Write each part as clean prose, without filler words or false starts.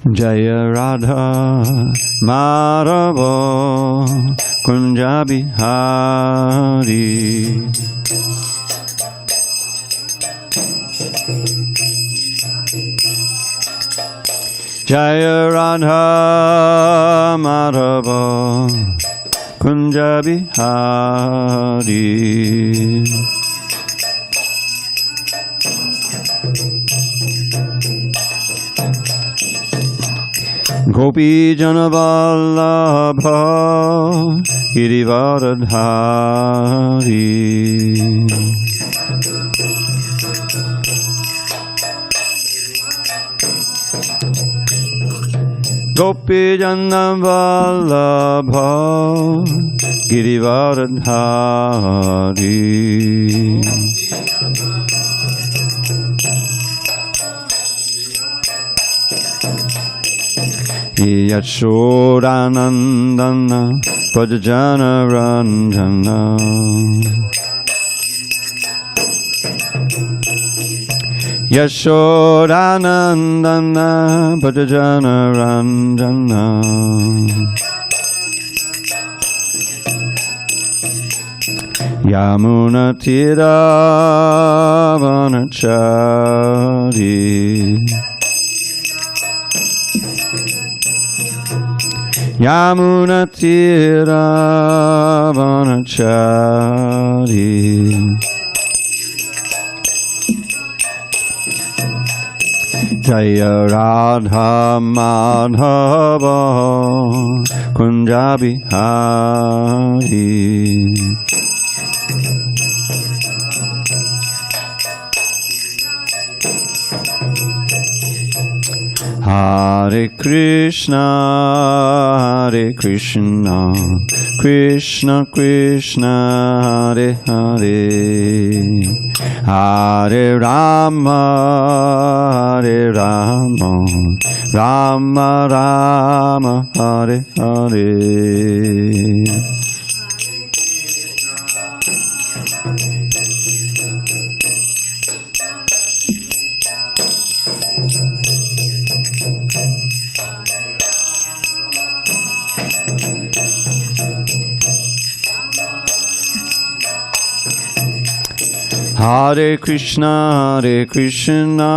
Jaya Radha Madhava Kunja Bihari. Jaya Radha Madhava Kunja Bihari. Gopi Janavallabha Girivaradhari. Gopi Janavallabha Girivaradhari. Yashodanandana Prajajana Ranjana. Yashodanandana Prajajana Ranjana. Yamuna Tira Vanachari. Yamuna Tira Vanachari. Jaya Radha Madhava Kunja Bihari. Hare Krishna, Hare Krishna, Krishna Krishna, Hare Hare, Hare Rama, Hare Rama, Rama Rama, Hare Hare. Hare Krishna, Hare Krishna,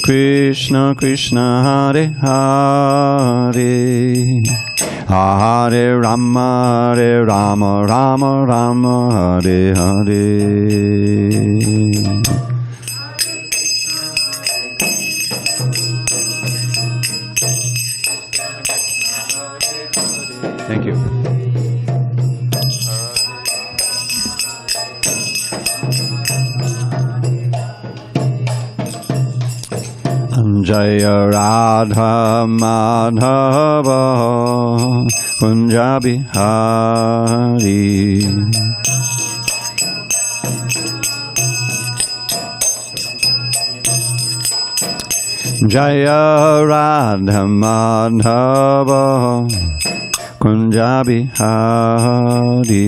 Krishna Krishna, Hare Hare, Hare Rama, Hare Rama, Rama Rama, Hare Hare. Thank you. Jaya Radha Madhava Kunja Bihari. Jaya Radha Madhava Kunja Bihari.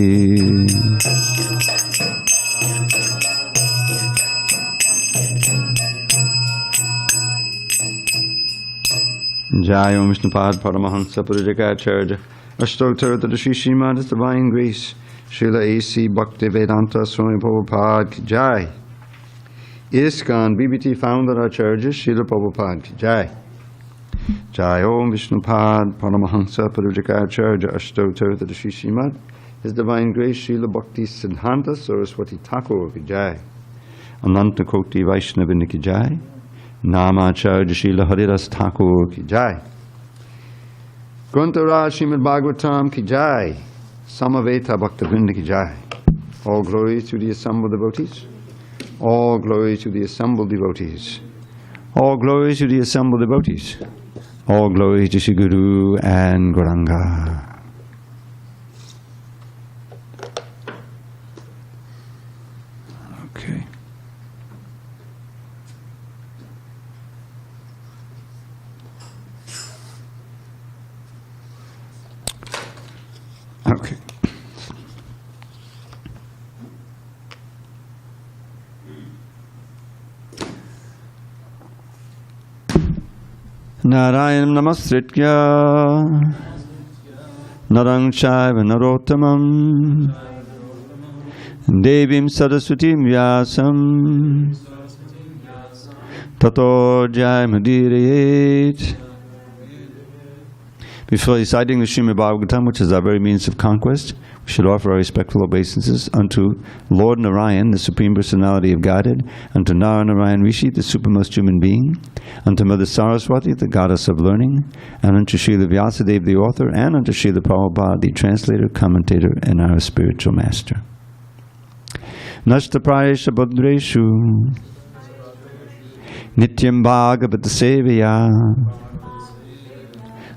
Jai Om Vishnupad Paramahansa Purajagacharya Ashtottara to the Sri Srimad Divine Grace Srila A.C. Bhakti Vedanta Swami Prabhupada Ki Jai. ISKCON BBT Founder Acharya Srila Prabhupada Ki Jai. Jai Om Vishnupad Paramahansa Purajagacharya Ashtottara to the Sri Srimad His Divine Grace Srila Bhakti Siddhanta Saraswati Thakur Ki Jai. Ananta Koti Vaishnavini Ki Jai. Namacharya Srila Haridas Thakur Ki Jai. Grantharaj Srimad Bhagavatam Ki Jai. Samaveta Bhaktavrinda Ki Jai. All glory to the assembled devotees. All glory to the assembled devotees. All glory to the assembled devotees. All glory to Shri Guru and Gauranga. Okay. Okay. Narayanam Namastritya Narang Chaiva Narottamam Devim Saraswatim Vyasam Tato Jayamadirayet. Before reciting the Srimad Bhagavatam, which is our very means of conquest, we should offer our respectful obeisances unto Lord Narayan, the Supreme Personality of Godhead, unto Narayan Rishi, the supermost human being, unto Mother Saraswati, the goddess of learning, and unto Srila Vyasadeva, the author, and unto Srila Prabhupada, the translator, commentator, and our spiritual master. Nashta Prayesha Bhadreshu Nityam Bhagavata Sevaya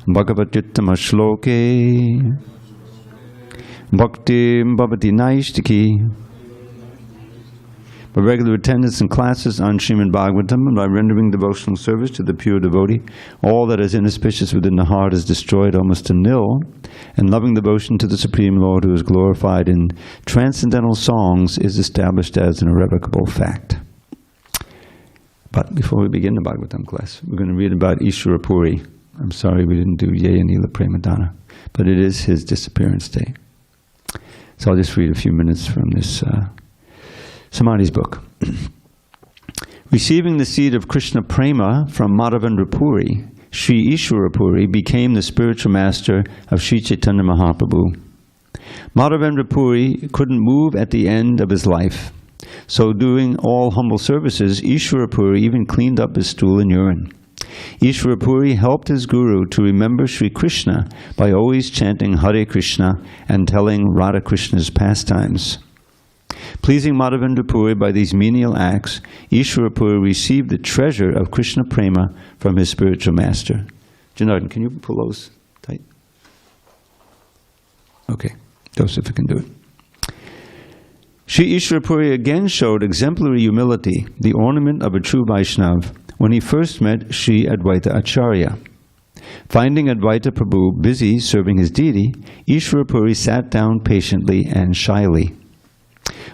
Bhagavatyuttama Shloke Bhakti Bhavati Naishtiki. By regular attendance in classes on Srimad Bhagavatam and by rendering devotional service to the pure devotee, all that is inauspicious within the heart is destroyed almost to nil, and loving devotion to the Supreme Lord, who is glorified in transcendental songs, is established as an irrevocable fact. But before we begin the Bhagavatam class, we're going to read about Ishvara Puri. I'm sorry we didn't do Yaya Nila Premadana, but it is his disappearance day. So I'll just read a few minutes from this Samadhi's book. Receiving the seed of Krishna Prema from Madhavendra Puri, Sri Ishvara Puri became the spiritual master of Sri Chaitanya Mahaprabhu. Madhavendra Puri couldn't move at the end of his life. So doing all humble services, Ishvara Puri even cleaned up his stool and urine. Ishvara Puri helped his guru to remember Sri Krishna by always chanting Hare Krishna and telling Radha Krishna's pastimes. Pleasing Madhavendra Puri by these menial acts, Ishvara Puri received the treasure of Krishna Prema from his spiritual master. Janardhan, can you pull those tight? Okay, Joseph, you can do it. Sri Ishvara Puri again showed exemplary humility, the ornament of a true Vaishnava, when he first met Sri Advaita Acharya. Finding Advaita Prabhu busy serving his deity, Ishvara Puri sat down patiently and shyly.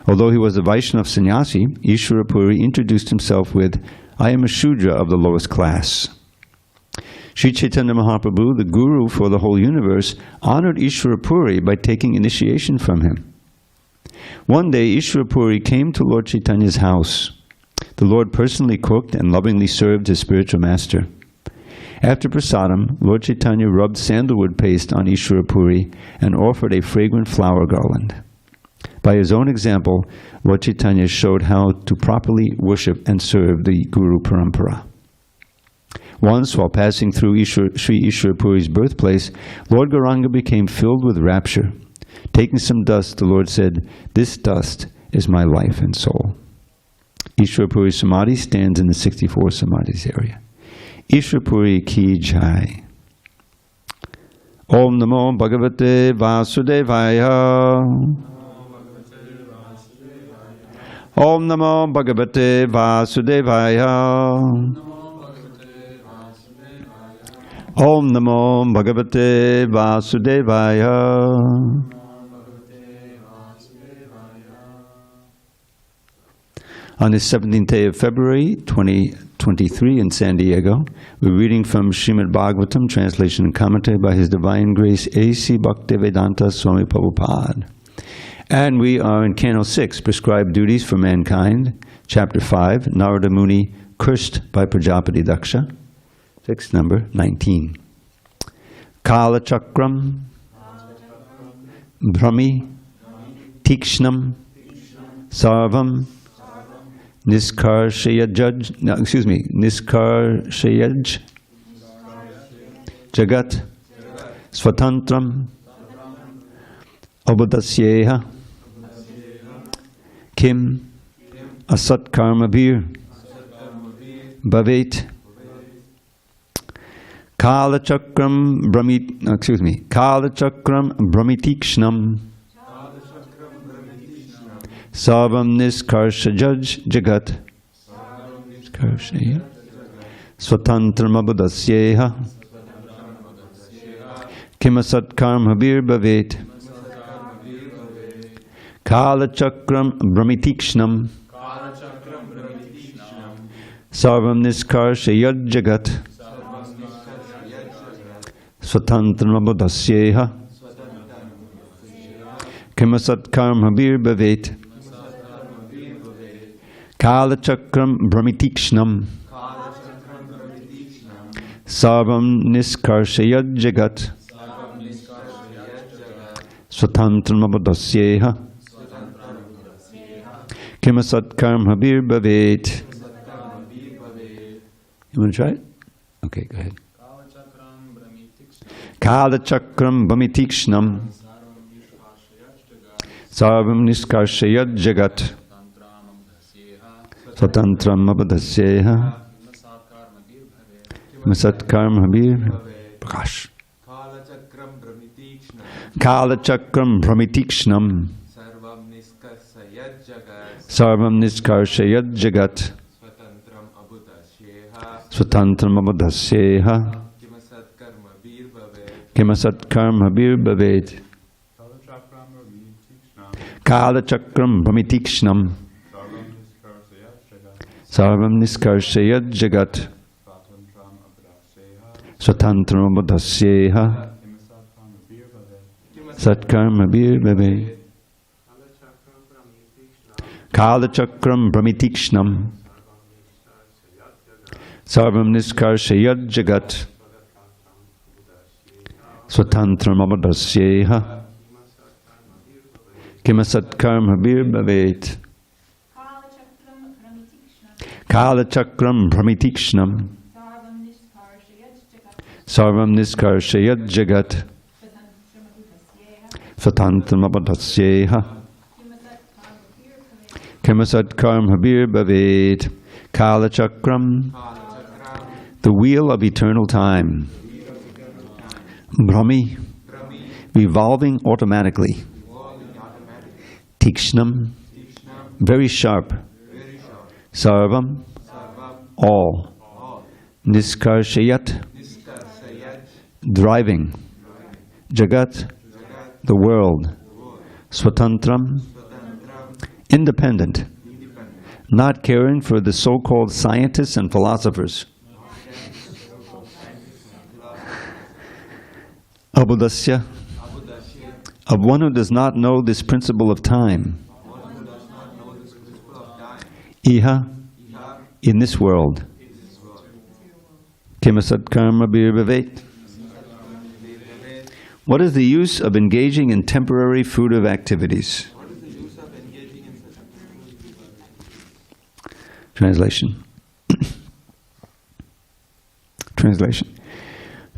Although he was a Vaishnava sannyasi, Ishvara Puri introduced himself with, "I am a Shudra of the lowest class." Sri Chaitanya Mahaprabhu, the guru for the whole universe, honored Ishvara Puri by taking initiation from him. One day, Ishvara Puri came to Lord Chaitanya's house. The Lord personally cooked and lovingly served his spiritual master. After prasadam, Lord Chaitanya rubbed sandalwood paste on Ishvara Puri and offered a fragrant flower garland. By his own example, Lord Chaitanya showed how to properly worship and serve the Guru Parampara. Once, while passing through Sri Ishvara Puri's birthplace, Lord Gauranga became filled with rapture. Taking some dust, the Lord said, "This dust is my life and soul." Ishvara Puri Samadhi stands in the 64 Samadhis area. Ishvara Puri ki jai. Om Namo Bhagavate Vasudevaya. Om Namo Bhagavate Vasudevaya. Om Namo Bhagavate Vasudevaya. On the 17th day of February, 2023 in San Diego, we're reading from Srimad Bhagavatam, translation and commentary by His Divine Grace A.C. Bhaktivedanta Swami Prabhupada. And we are in Canto 6, Prescribed Duties for Mankind, Chapter 5, Narada Muni, Cursed by Prajapati Daksha, text number 19. Kala Chakram, Brahmi, Tikshnam, Sarvam, Niskarshayaj, Jagat, Svatantram, Abhadasyeha, Kim, Asat Karmabir, Bhavet, Kala Chakram Brahmitikshnam, Sarvam Niskarshajaj Jagat, Swatantram Abhadasyeha, Kimasat Karmabir Bhavet, Kala Chakram Brahmitikshnam, Sarvam Niskarshayad Jagat, Swatantram abodhasyeha kimasat karma bir bhavet kala chakram brahmitikshnam sarvam niskarshayad jagat swatantram abodhasyeha kimasat karma bir bhavet. You want to try it? Okay, go ahead. Kala chakram brahmitikshnam sarvam niskarshayad jagat swatantram abodhasyeha kimasat karma bir prakash. Kala chakram brahmitikshnam sarvam niskarshayad jagat swatantram abodhasyeha kimasat karma bir bhavet. Kala chakram brahmitikshnam sarvam niskarshayad jagat swatantram abodhasyeha satkarma bir bhavet. Kala chakram brahmitikshnam sarvam niskarshayad jagat swatantram abodhasyeha kimasat karma bir bhavet. Kala chakram brahmitikshnam sarvam niskarshayad jagat swatantram abodhasyeha kimasat karma bir bhavet. Kala chakram, the wheel of eternal time. Brahmi, revolving automatically. Tikshnam, very sharp. Sarvam, all. Niskarshayat, driving. Jagat, the world. Swatantram, independent. Not caring for the so-called scientists and philosophers. Abodhasya, of one who does not know this principle of time. Iha, in this world. Kimasat karma bir bhavet. What is the use of engaging in temporary fruitive activities? Translation. Translation.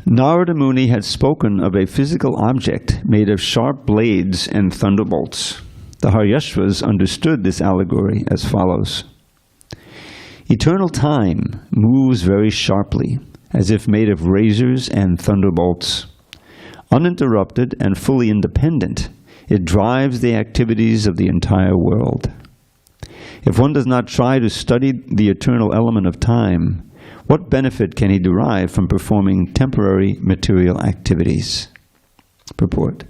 Narada Muni had spoken of a physical object made of sharp blades and thunderbolts. The Haryashvas understood this allegory as follows. Eternal time moves very sharply, as if made of razors and thunderbolts. Uninterrupted and fully independent, it drives the activities of the entire world. If one does not try to study the eternal element of time, what benefit can he derive from performing temporary material activities? Purport.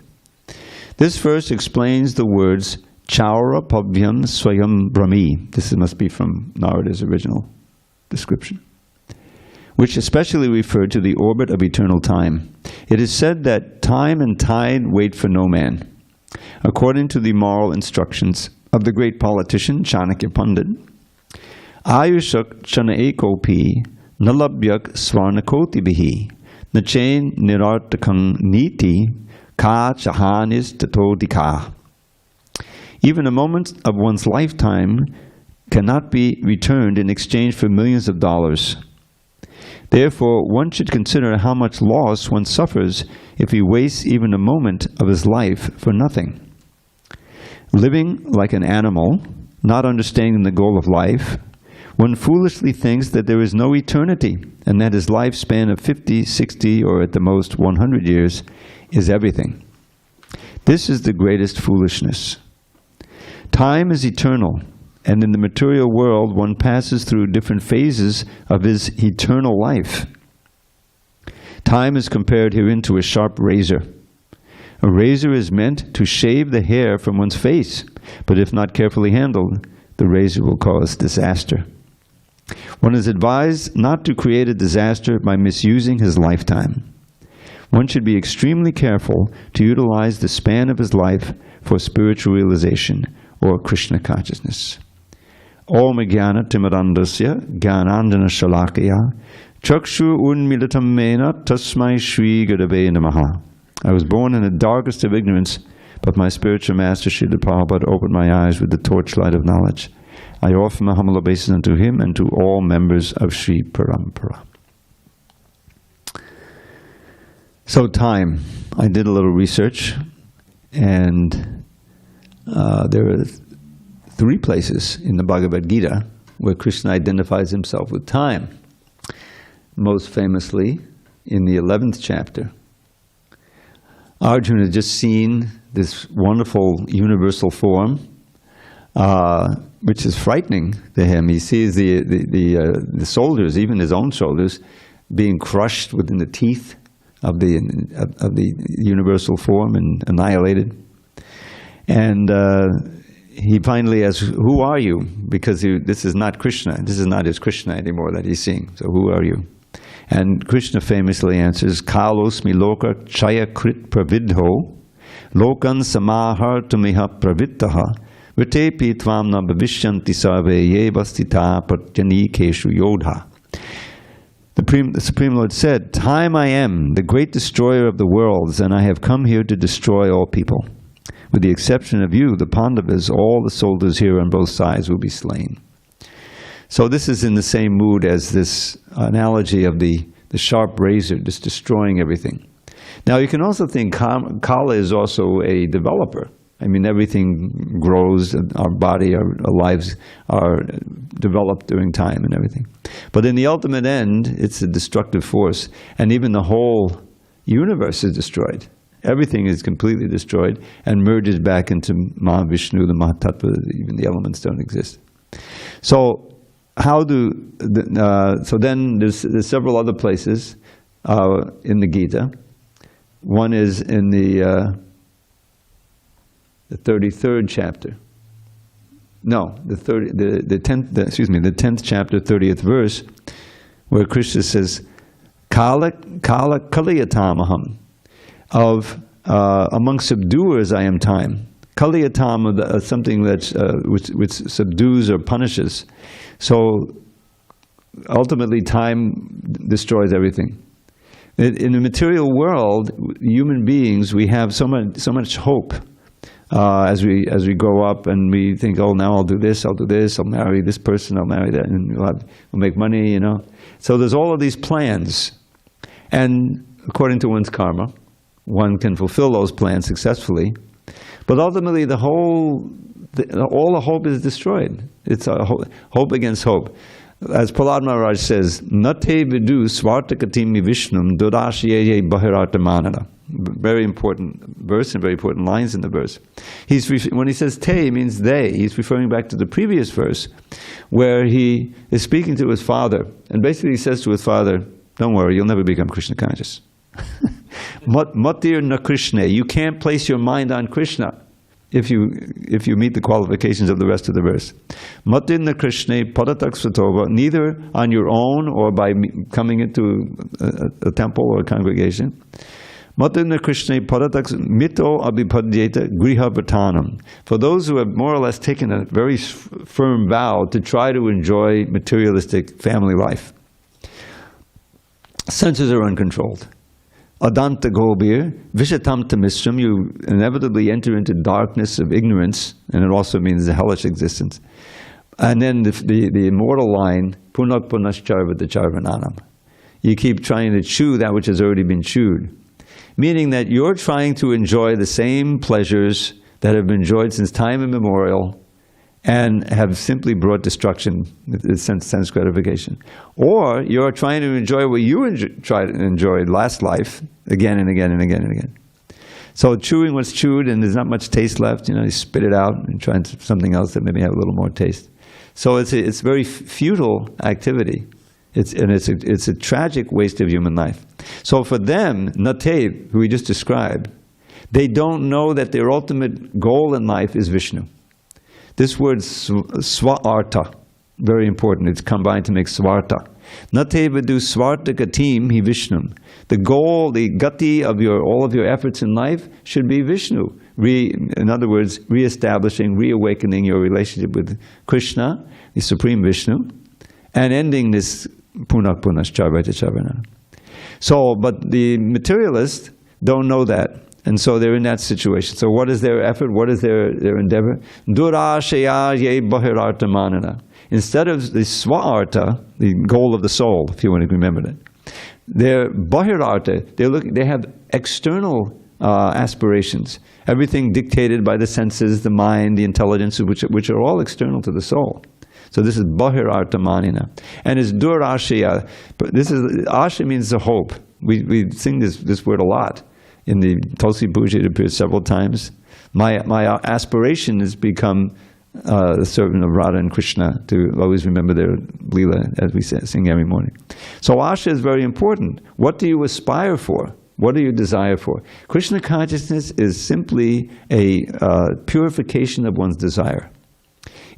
This verse explains the words Chaura Pabhyam Swayam Brahmi. This must be from Narada's original description, which especially refer to the orbit of eternal time. It is said that time and tide wait for no man. According to the moral instructions of the great politician Chanakya Pandit, Ayushak Chana Ekopi Nalabhyak Swarnakoti Bihi Nachain Nirartakang Niti Ka Chahanis Tatodika. Even a moment of one's lifetime cannot be returned in exchange for millions of dollars. Therefore, one should consider how much loss one suffers if he wastes even a moment of his life for nothing. Living like an animal, not understanding the goal of life, one foolishly thinks that there is no eternity and that his lifespan of 50, 60, or at the most 100 years is everything. This is the greatest foolishness. Time is eternal, and in the material world one passes through different phases of his eternal life. Time is compared herein to a sharp razor. A razor is meant to shave the hair from one's face, but if not carefully handled, the razor will cause disaster. One is advised not to create a disaster by misusing his lifetime. one should be extremely careful to utilize the span of his life for spiritual realization or Krishna consciousness. Om Jnana Timirandasya Jnanandana Shalakaya Chakshu Unmilitam Mena Tasmai Shri Gurave Namaha. I was born in the darkest of ignorance, but my spiritual master Srila Prabhupada opened my eyes with the torchlight of knowledge. I offer my humble obeisance unto him and to all members of Sri Parampara. So time. I did a little research, and there are 3 places in the Bhagavad Gita where Krishna identifies himself with time. Most famously, in the 11th chapter, Arjuna has just seen this wonderful universal form, which is frightening to him. He sees the soldiers, even his own soldiers, being crushed within the teeth of the universal form and annihilated. And he finally asks, "Who are you?" Because this is not Krishna. This is not his Krishna anymore that he's seeing. So who are you? And Krishna famously answers, "Kalosmi loka chaya krit pravidho, lokan samahartamiha pravittaha, vitepi tvam na bhavishyanti sarve ye vastita pratyani keshu yodha." The Supreme Lord said, "Time I am, the great destroyer of the worlds, and I have come here to destroy all people. With the exception of you, the Pandavas, all the soldiers here on both sides will be slain." So this is in the same mood as this analogy of the sharp razor just destroying everything. Now you can also think Kala is also a developer. I mean, everything grows, our body, our lives are developed during time and everything. But in the ultimate end, it's a destructive force, and even the whole universe is destroyed. Everything is completely destroyed and merges back into Mahavishnu, the Mahatattva. Even the elements don't exist. So so then there's several other places in the Gita. One is in the 33rd chapter. No, the 10th chapter, 30th verse, where Krishna says, "Kala Kaliyatamaham." Of among subduers I am time. Kaliyatam, something that's which subdues or punishes. So ultimately, time destroys everything. In the material world, human beings, we have so much hope as we grow up, and we think, "Oh, now I'll do this, I'll marry this person, I'll marry that, and we'll make money." So there's all of these plans, and according to one's karma, one can fulfill those plans successfully, but ultimately all the hope is destroyed. It's a hope against hope. As Prahlad Maharaj says, "Nate vidu svartakatimi vishnum dodashye bahiratamanana." Very important verse and very important lines in the verse. When he says te, it means they. He's referring back to the previous verse where he is speaking to his father, and basically he says to his father, "Don't worry, you'll never become Krishna conscious." Matir na Krishna. You can't place your mind on Krishna if you meet the qualifications of the rest of the verse. Matir na Krishna padatak svatova. Neither on your own or by coming into a temple or a congregation. Matir na Krishna padatak mito abhipadyeta griha vatanam. For those who have more or less taken a very firm vow to try to enjoy materialistic family life. Senses are uncontrolled. Adanta gobir, vishatam tamistram, you inevitably enter into darkness of ignorance, and it also means the hellish existence. And then the immortal line, punak punascharvata charvananam. You keep trying to chew that which has already been chewed. Meaning that you're trying to enjoy the same pleasures that have been enjoyed since time immemorial, and have simply brought destruction, sense gratification. Or you're trying to enjoy what you tried to enjoy last life, again and again and again and again. So chewing what's chewed and there's not much taste left, you spit it out and try something else that maybe have a little more taste. So it's very futile activity. It's a tragic waste of human life. So for them, Nate, who we just described, they don't know that their ultimate goal in life is Vishnu. This word swarta, very important. It's combined to make swarta. Nate vidu svartaka team hi Vishnum. The goal, the gati of all of your efforts in life should be Vishnu. In other words, reestablishing, reawakening your relationship with Krishna, the Supreme Vishnu, and ending this punak punascharvaita charvana. So, but the materialists don't know that. And so they're in that situation. So what is their effort? What is their endeavor? Durashaya ye bahirarta manana. Instead of the swa-arta, the goal of the soul, if you want to remember that, their bahirarta, they have external aspirations. Everything dictated by the senses, the mind, the intelligence, which are all external to the soul. So this is bahirarta manina. And it's durashaya. Asha means the hope. We sing this word a lot. In the Tulsi Puja, it appears several times. My aspiration has become the servant of Radha and Krishna, to always remember their Leela as we sing every morning. So Asha is very important. What do you aspire for? What do you desire for? Krishna consciousness is simply a purification of one's desire.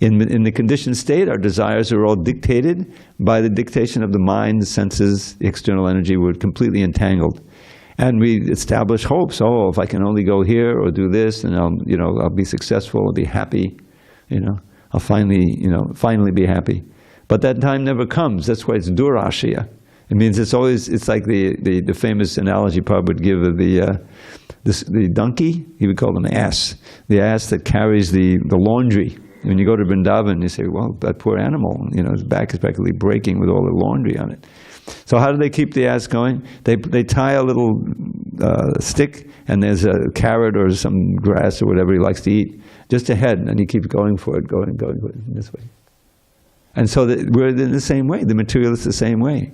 In the conditioned state, our desires are all dictated by the dictation of the mind, the senses, the external energy. We're completely entangled. And we establish hopes. Oh, if I can only go here or do this, and I'll be successful, I'll be happy. I'll finally be happy. But that time never comes. That's why it's durashya. It means it's like the famous analogy Prabhupada would give of the donkey. He would call them ass. The ass that carries the laundry. When you go to Vrindavan, you say, well, that poor animal, his back is practically breaking with all the laundry on it. So how do they keep the ass going? They tie a little stick, and there's a carrot or some grass or whatever he likes to eat just ahead, and he keeps going for it, going this way. And so we're in the same way. The materialist the same way.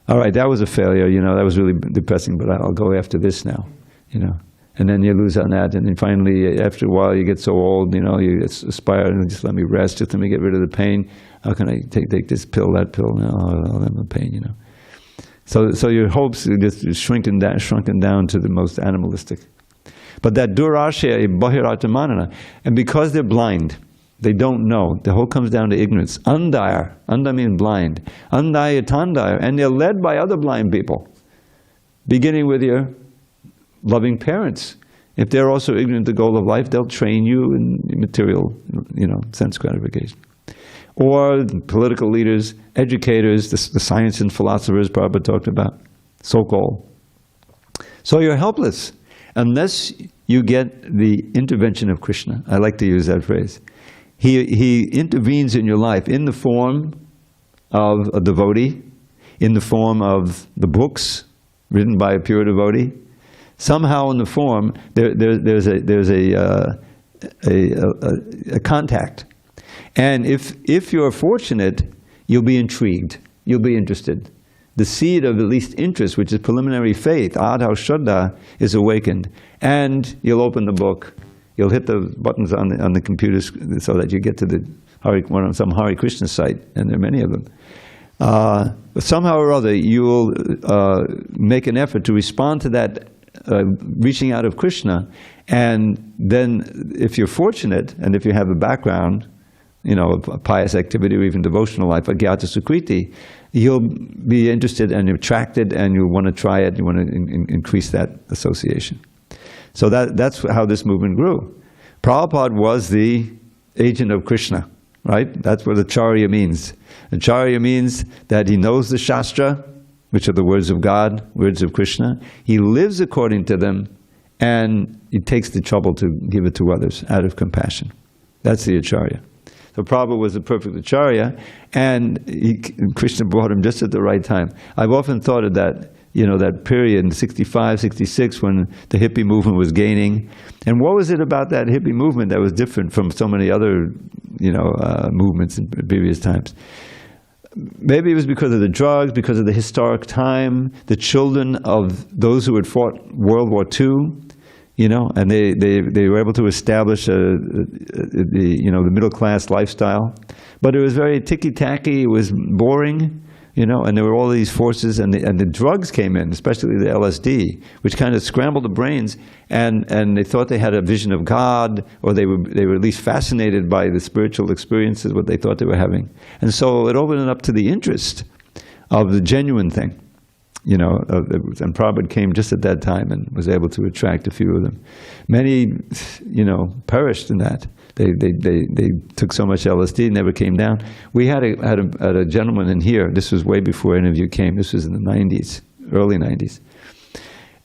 All right, that was a failure. That was really depressing. But I'll go after this now. And then you lose on that, and then finally, after a while, you get so old. You aspire and just let me rest, just let me get rid of the pain. How can I take this pill, that pill? No, I'll have the pain, So your hopes are just shrunken down to the most animalistic. But that durashya, bahirarta manana, and because they're blind, they don't know. The whole comes down to ignorance. Andaya means blind. Andaya tandaya, and they're led by other blind people, beginning with your loving parents. If they're also ignorant of the goal of life, they'll train you in material, sense gratification. Or political leaders, educators, the science and philosophers Prabhupada talked about, so-called. So you're helpless unless you get the intervention of Krishna. I like to use that phrase. He intervenes in your life in the form of a devotee, in the form of the books written by a pure devotee. Somehow in the form, there's a contact. And if you're fortunate, you'll be intrigued, you'll be interested. The seed of at least interest, which is preliminary faith, adhau shraddha, is awakened. And you'll open the book, you'll hit the buttons on the computer so that you get to some Hare Krishna site, and there are many of them. But somehow or other, you will make an effort to respond to that reaching out of Krishna, and then if you're fortunate, and if you have a background, a pious activity or even devotional life, agyata sukriti, you'll be interested and attracted, and you want to try it, you want to increase that association. So that's how this movement grew. Prabhupada was the agent of Krishna, right? That's what acharya means. Acharya means that he knows the Shastra, which are the words of God, words of Krishna. He lives according to them, and he takes the trouble to give it to others out of compassion. That's the acharya. So Prabhupada was the perfect acharya, and Krishna brought him just at the right time. I've often thought of that, that period in 65, 66, when the hippie movement was gaining. And what was it about that hippie movement that was different from so many other, movements in previous times? Maybe it was because of the drugs, because of the historic time, the children of those who had fought World War II, and they were able to establish the middle class lifestyle. But it was very ticky-tacky, it was boring, and there were all these forces, and the drugs came in, especially the LSD, which kind of scrambled the brains, and they thought they had a vision of God, or they were at least fascinated by the spiritual experiences, what they thought they were having. And so it opened it up to the interest. of the genuine thing. You know, and Prabhupada came just at that time and was able to attract a few of them. Many, you know, perished in that. They took so much LSD, never came down. We had a gentleman in here. This was way before any of you came. This was in the 90s, early 90s.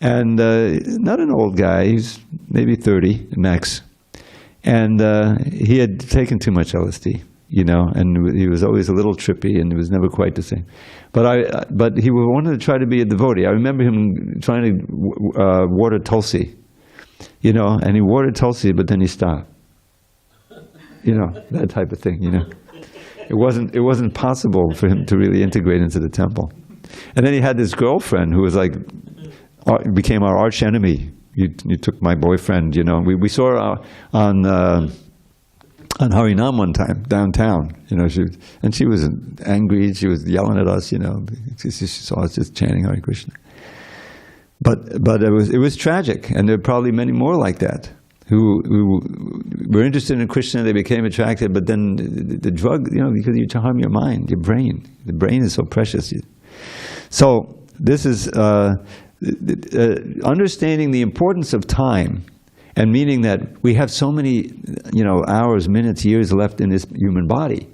And not an old guy. He's maybe 30 max. And he had taken too much LSD, you know, and he was always a little trippy, and it was never quite the same. But he wanted to try to be a devotee. I remember him trying to water Tulsi, you know, and he watered Tulsi, but then he stopped. You know, that type of thing, you know. It wasn't possible for him to really integrate into the temple. And then he had this girlfriend who was like, became our arch enemy. You took my boyfriend, you know. We saw her on Harinam one time, downtown, you know. She was angry, she was yelling at us, you know. She saw us just chanting Hare Krishna. But it was tragic, and there are probably many more like that, who were interested in Krishna, they became attracted, but then the drug, you know, because you harm your mind, your brain. The brain is so precious. So this is understanding the importance of time, and meaning that we have so many, you know, hours, minutes, years left in this human body.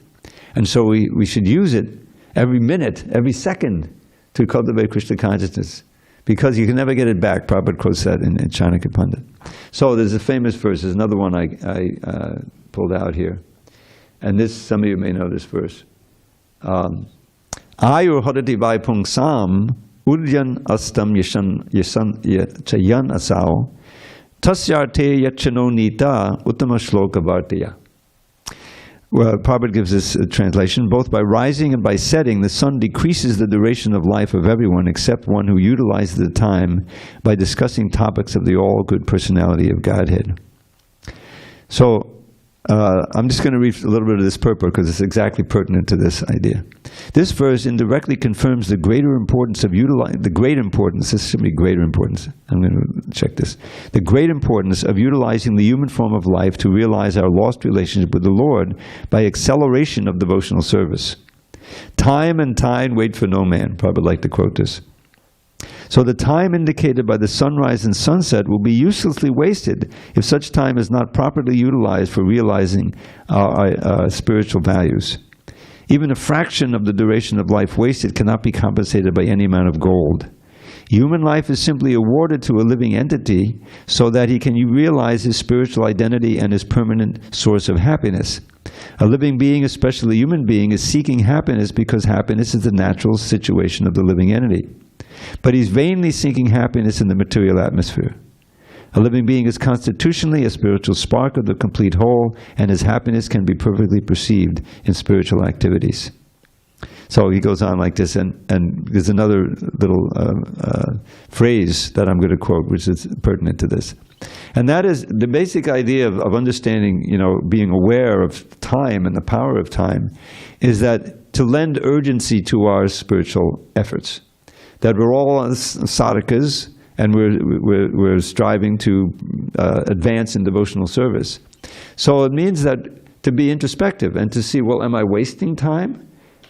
And so we should use it every minute, every second to cultivate Krishna consciousness. Because you can never get it back, Prabhupada quotes that in Chanakya Pandit. So there's a famous verse, there's another one I pulled out here. And this, some of you may know this verse. Ayur hadati vaipung sam udyan astam chayan asao tasyarte yachano nita uttama shloka vartaya. Well, Prabhupada gives this translation: both by rising and by setting, the sun decreases the duration of life of everyone except one who utilizes the time by discussing topics of the all-good personality of Godhead. So, I'm just going to read a little bit of this purport because it's exactly pertinent to this idea. This verse indirectly confirms the greater importance of this should be greater importance. I'm going to check this. The great importance of utilizing the human form of life to realize our lost relationship with the Lord by acceleration of devotional service. Time and tide wait for no man. Prabhupada liked to quote this. So the time indicated by the sunrise and sunset will be uselessly wasted if such time is not properly utilized for realizing our spiritual values. Even a fraction of the duration of life wasted cannot be compensated by any amount of gold. Human life is simply awarded to a living entity so that he can realize his spiritual identity and his permanent source of happiness. A living being, especially a human being, is seeking happiness because happiness is the natural situation of the living entity. But he's vainly seeking happiness in the material atmosphere. A living being is constitutionally a spiritual spark of the complete whole, and his happiness can be perfectly perceived in spiritual activities. So he goes on like this, and there's another little phrase that I'm going to quote, which is pertinent to this. And that is the basic idea of understanding, you know, being aware of time and the power of time, is that to lend urgency to our spiritual efforts. That we're all sadhakas, and we're striving to advance in devotional service. So it means that to be introspective and to see, well, am I wasting time?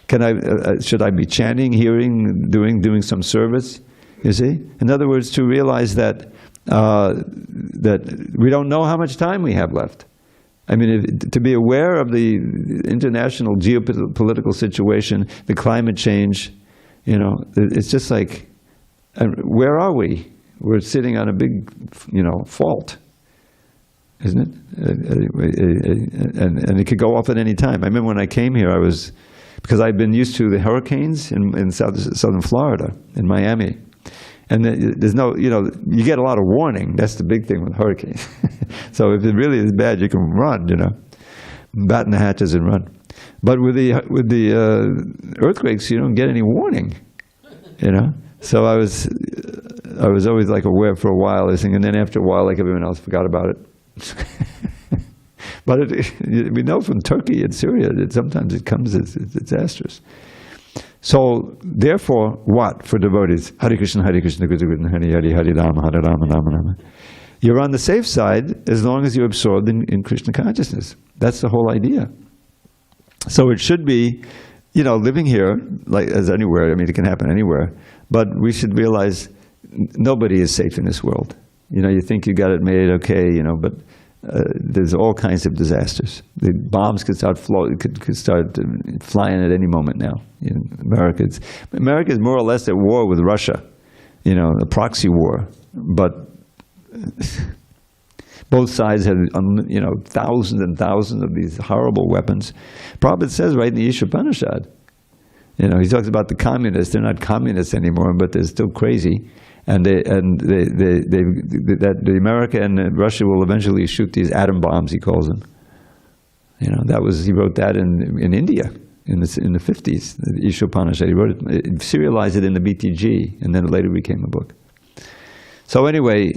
Should I be chanting, hearing, doing some service? You see? In other words, to realize that we don't know how much time we have left. I mean, to be aware of the international geopolitical situation, the climate change. You know, it's just like, where are we? We're sitting on a big, you know, fault, isn't it? And it could go off at any time. I remember when I came here, because I'd been used to the hurricanes in southern Florida, in Miami. And there's no, you know, you get a lot of warning. That's the big thing with hurricanes. So if it really is bad, you can run, you know, batten the hatches and run. But with the earthquakes, you don't get any warning, you know. So I was always like aware for a while, and then after a while, like everyone else, forgot about it. But we know from Turkey and Syria that sometimes it comes as disastrous. So therefore, what for devotees? Hare Krishna, Krishna Krishna, Hare Hare, Hare Rama, Rama Rama. You're on the safe side as long as you're absorbed in Krishna consciousness. That's the whole idea. So it should be living here, like as anywhere, I mean, it can happen anywhere, but we should realize nobody is safe in this world. You think you got it made, okay, but there's all kinds of disasters. The bombs could start flying at any moment now. America is more or less at war with Russia, a proxy war, but both sides have, thousands and thousands of these horrible weapons. Prabhupada says right in the Ishopanishad, he talks about the communists. They're not communists anymore, but they're still crazy. And that America and Russia will eventually shoot these atom bombs, he calls them. He wrote that in India in the 50s, the Ishopanishad. He wrote it, serialized it in the BTG, and then it later became a book. So anyway,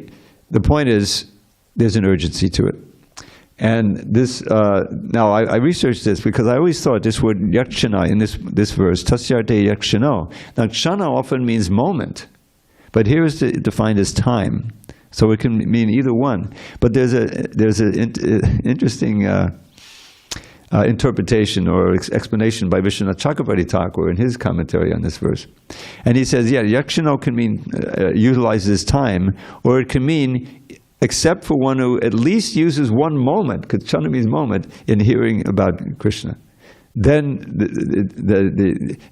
the point is, there's an urgency to it. And this, now I researched this because I always thought this word yakshana in this verse, tasyarte yakshano. Now kshana often means moment, but here is defined as time. So it can mean either one. But there's an interesting interpretation or explanation by Vishwanath Chakravarti Thakur in his commentary on this verse. And he says, yakshano can mean utilizes time, or it can mean except for one who at least uses one moment, because kshana means moment, in hearing about Krishna. Then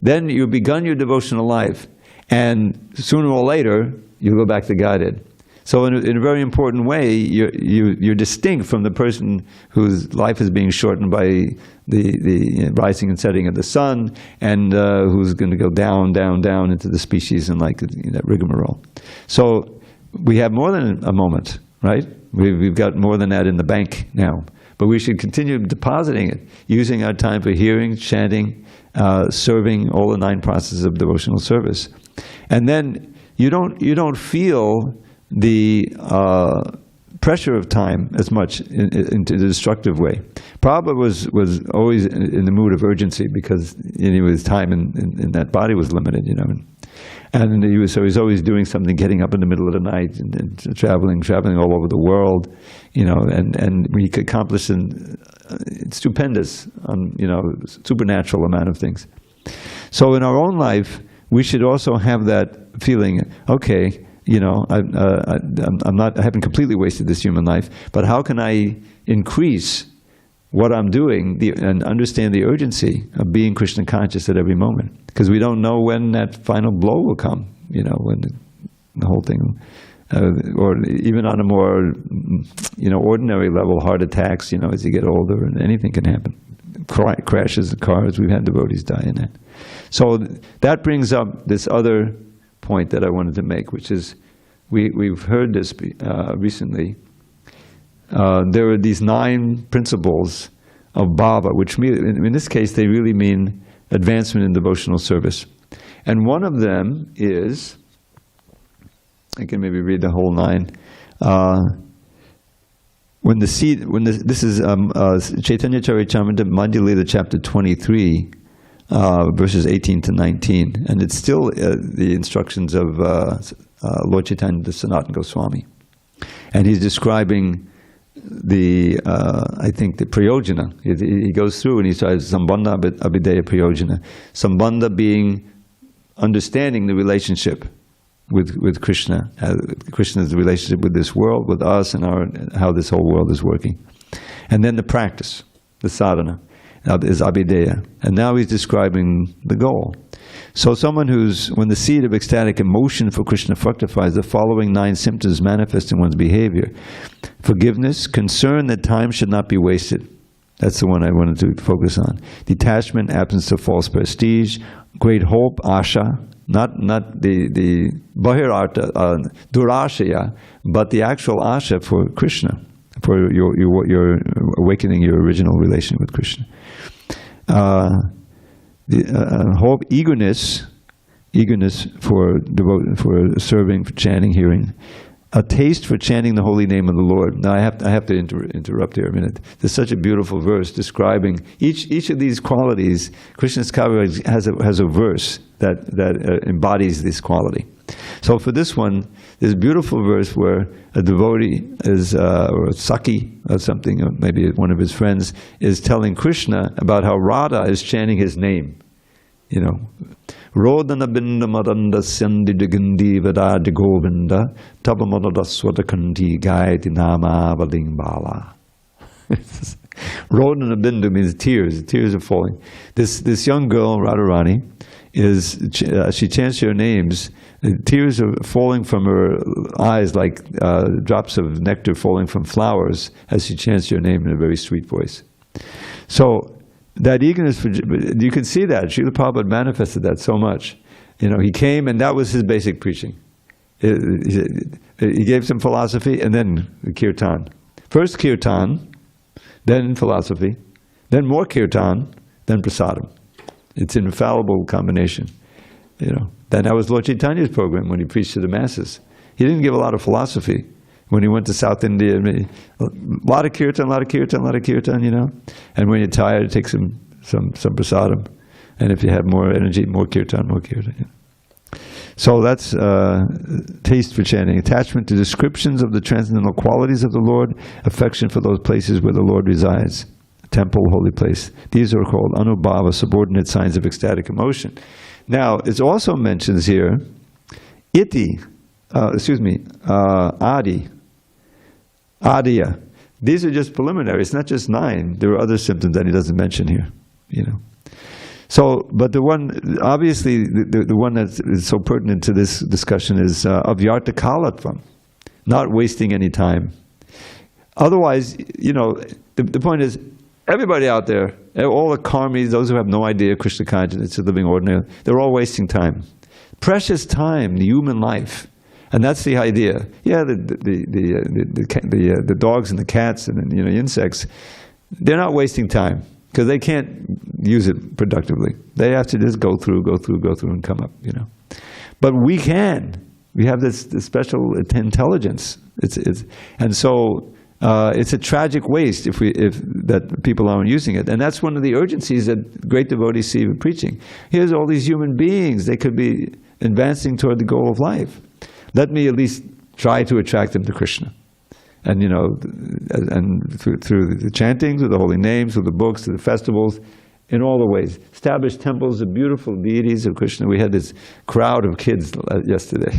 you've begun your devotional life, and sooner or later you go back to Godhead. So in a very important way, you're distinct from the person whose life is being shortened by the rising and setting of the sun, and who's going to go down, down, down into the species and like that rigmarole. So we have more than a moment, right? We've got more than that in the bank now. But we should continue depositing it, using our time for hearing, chanting, serving, all the 9 processes of devotional service. And then you don't feel the pressure of time as much in a destructive way. Prabhupada was always in the mood of urgency because his time in that body was limited, And he was always doing something, getting up in the middle of the night and traveling all over the world, and we could accomplish a stupendous, supernatural amount of things. So in our own life, we should also have that feeling, okay, I haven't completely wasted this human life, but how can I increase what I'm doing and understand the urgency of being Krishna conscious at every moment? Because we don't know when that final blow will come, when the whole thing, or even on a more, ordinary level, heart attacks, as you get older, and anything can happen. Crashes of cars, we've had devotees die in that. So that brings up this other point that I wanted to make, which is, we've heard this recently. There are these 9 principles of bhava, which in this case they really mean advancement in devotional service. And one of them is, I can maybe read the whole 9. This is Chaitanya Charitamrita Madhya Lila, chapter 23, verses 18 to 19, and it's still the instructions of Lord Chaitanya Sanatana Goswami, and he's describing the prayojana. He goes through and he says Sambandha Abhideya Prayojana. Sambandha being understanding the relationship with Krishna, Krishna's relationship with this world, with us, and how this whole world is working. And then the practice, the sadhana, is abhideya. And now he's describing the goal. So someone when the seed of ecstatic emotion for Krishna fructifies, the following 9 symptoms manifest in one's behavior. Forgiveness, concern that time should not be wasted. That's the one I wanted to focus on. Detachment, absence of false prestige, great hope, asha, not the bahirartha, durashaya, but the actual asha for Krishna, for your awakening your original relation with Krishna. Hope, eagerness for serving, for chanting, hearing. A taste for chanting the holy name of the Lord. Now I have to interrupt here a minute. There's such a beautiful verse describing each of these qualities. Krishna's Kavya has a verse that embodies this quality. So for this one, there's a beautiful verse where a devotee is, or a Saki or something, or maybe one of his friends, is telling Krishna about how Radha is chanting his name. You know, Rodana binda madanda sandi digandi vadadi govinda tabamadada swadakandi gaiti nama valingbala. Rodana bindu means tears. Tears are falling. This young girl, Radharani, she chants your names. Tears are falling from her eyes like drops of nectar falling from flowers as she chants your name in a very sweet voice. So that eagerness for, you can see that Srila Prabhupada manifested that so much. You know, he came and that was his basic preaching. He gave some philosophy and then kirtan. First kirtan, then philosophy, then more kirtan, then prasadam. It's an infallible combination. You know, then that was Lord Chaitanya's program when he preached to the masses. He didn't give a lot of philosophy. When he went to South India, a lot of kirtan, you know. And when you're tired, take some prasadam. And if you have more energy, more kirtan, You know. So that's taste for chanting. Attachment to descriptions of the transcendental qualities of the Lord, affection for those places where the Lord resides, temple, holy place. These are called anubhava, subordinate signs of ecstatic emotion. Now, it also mentions here, adi, adya. These are just preliminary. It's not just 9. There are other symptoms that he doesn't mention here, you know. So, but the one, obviously, the one that is so pertinent to this discussion is avyarta kalatvam, not wasting any time. Otherwise, you know, the point is, everybody out there, all the karmis, those who have no idea Krishna consciousness is living ordinary, they're all wasting time. Precious time, the human life. And that's the idea. Yeah, the dogs and the cats and the insects, they're not wasting time because they can't use it productively. They have to just go through and come up, you know. But we can. We have this special intelligence. And so it's a tragic waste if that people aren't using it. And that's one of the urgencies that great devotees see with preaching. Here's all these human beings. They could be advancing toward the goal of life. Let me at least try to attract them to Krishna. And, you know, and through the chanting, through the holy names, through the books, through the festivals, in all the ways. Establish temples of beautiful deities of Krishna. We had this crowd of kids yesterday,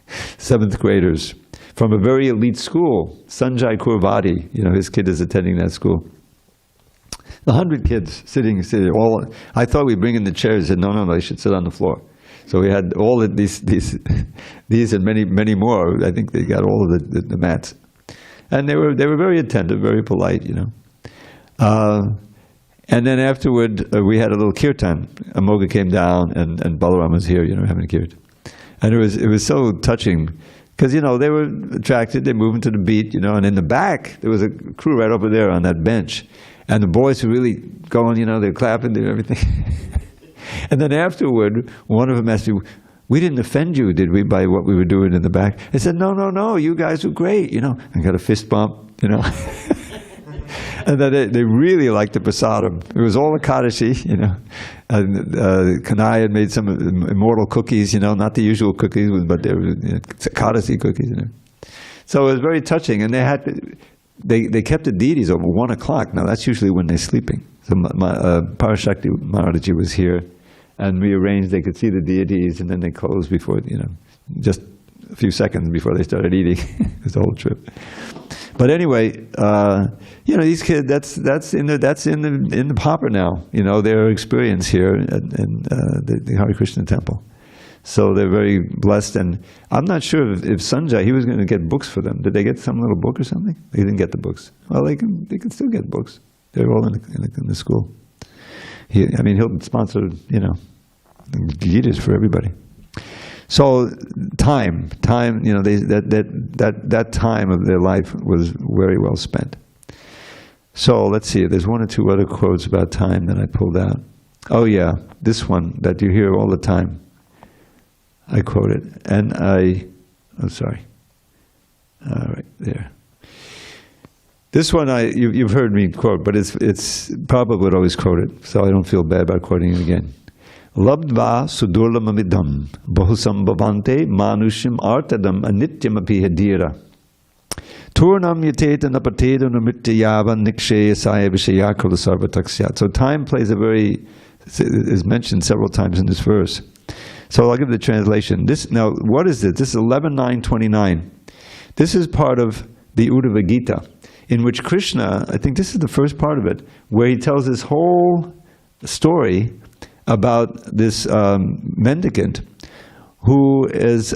7th graders, from a very elite school, Sanjay Kurvadi. You know, his kid is attending that school. 100 kids sitting all. I thought we'd bring in the chairs. Said, no, they should sit on the floor. So we had all of these and many more. I think they got all of the mats, and they were very attentive, very polite, you know. And then afterward, we had a little kirtan. Amoga came down, and Balaram was here, you know, having a kirtan, and it was so touching because, you know, they were attracted. They moved into the beat, you know, and in the back there was a crew right over there on that bench, and the boys were really going, you know, they're clapping, they're everything. And then afterward, one of them asked me, we didn't offend you, did we, by what we were doing in the back? I said, no, you guys were great, you know. I got a fist bump, you know. And then they really liked the prasadam. It was all Ekadashi, you know. And Kanai had made some immortal cookies, you know, not the usual cookies, but they were Ekadashi cookies, you know. So it was very touching. And they kept the deities over 1 o'clock. Now, that's usually when they're sleeping. So Parashakti Maharaji was here. And we arranged they could see the deities, and then they closed before, you know, just a few seconds before they started eating. It was the whole trip. But anyway, you know, these kids, that's in the hopper now. You know, their experience here in the Hare Krishna temple. So they're very blessed. And I'm not sure if Sanjay, he was going to get books for them. Did they get some little book or something? They didn't get the books. Well, they can still get books. They're all in the school. He'll sponsor, you know, Gitas for everybody. So time, you know, that time of their life was very well spent. So let's see, there's 1 or 2 other quotes about time that I pulled out. Oh yeah, this one that you hear all the time. I quote it, and I'm sorry. All right, there. This one you've heard me quote, but it's Prabhupada would always quote it, so I don't feel bad about quoting it again. Labdva sudurlamamidam bahusam bhavante manushim artadam anityam apihadira turnam yateta napateda namitya yava nikshaya saya vishayakula sarvataksya. So time plays a very is mentioned several times in this verse. So I'll give the translation. Now, what is this? This is 11.9.29. This is part of the Uddhava Gita, in which Krishna, I think this is the first part of it, where he tells this whole story about this mendicant who is,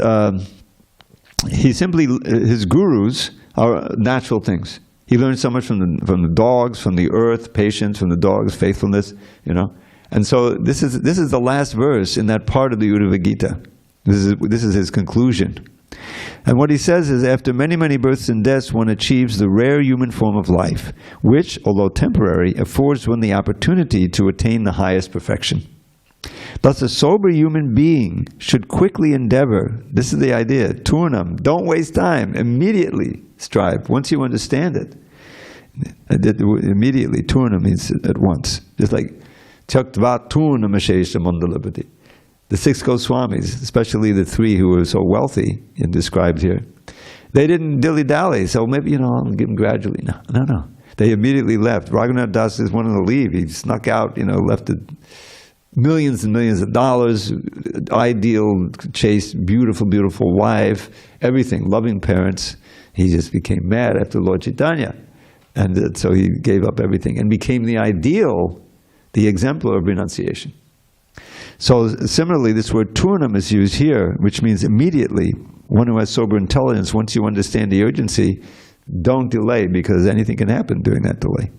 his gurus are natural things. He learned so much from the dogs, from the earth, patience, from the dogs, faithfulness, And so this is the last verse in that part of the Uddhava Gita. This is his conclusion. And what he says is, after many, many births and deaths, one achieves the rare human form of life, which, although temporary, affords one the opportunity to attain the highest perfection. Thus, a sober human being should quickly endeavor, this is the idea, turnam, don't waste time, immediately strive, once you understand it. Immediately, turna means at once. Just like, Tyaktva turnam ashesha mandalapati. The 6 Goswamis, especially the 3 who were so wealthy and described here, they didn't dilly-dally, so maybe, I'll give them gradually. No. They immediately left. Raghunath Das is one of the leave. He snuck out, left millions and millions of dollars, ideal, chaste, beautiful, beautiful wife, everything, loving parents. He just became mad after Lord Chaitanya. And so he gave up everything and became the ideal, the exemplar of renunciation. So similarly, this word turnam is used here, which means immediately. One who has sober intelligence, once you understand the urgency, don't delay, because anything can happen during that delay.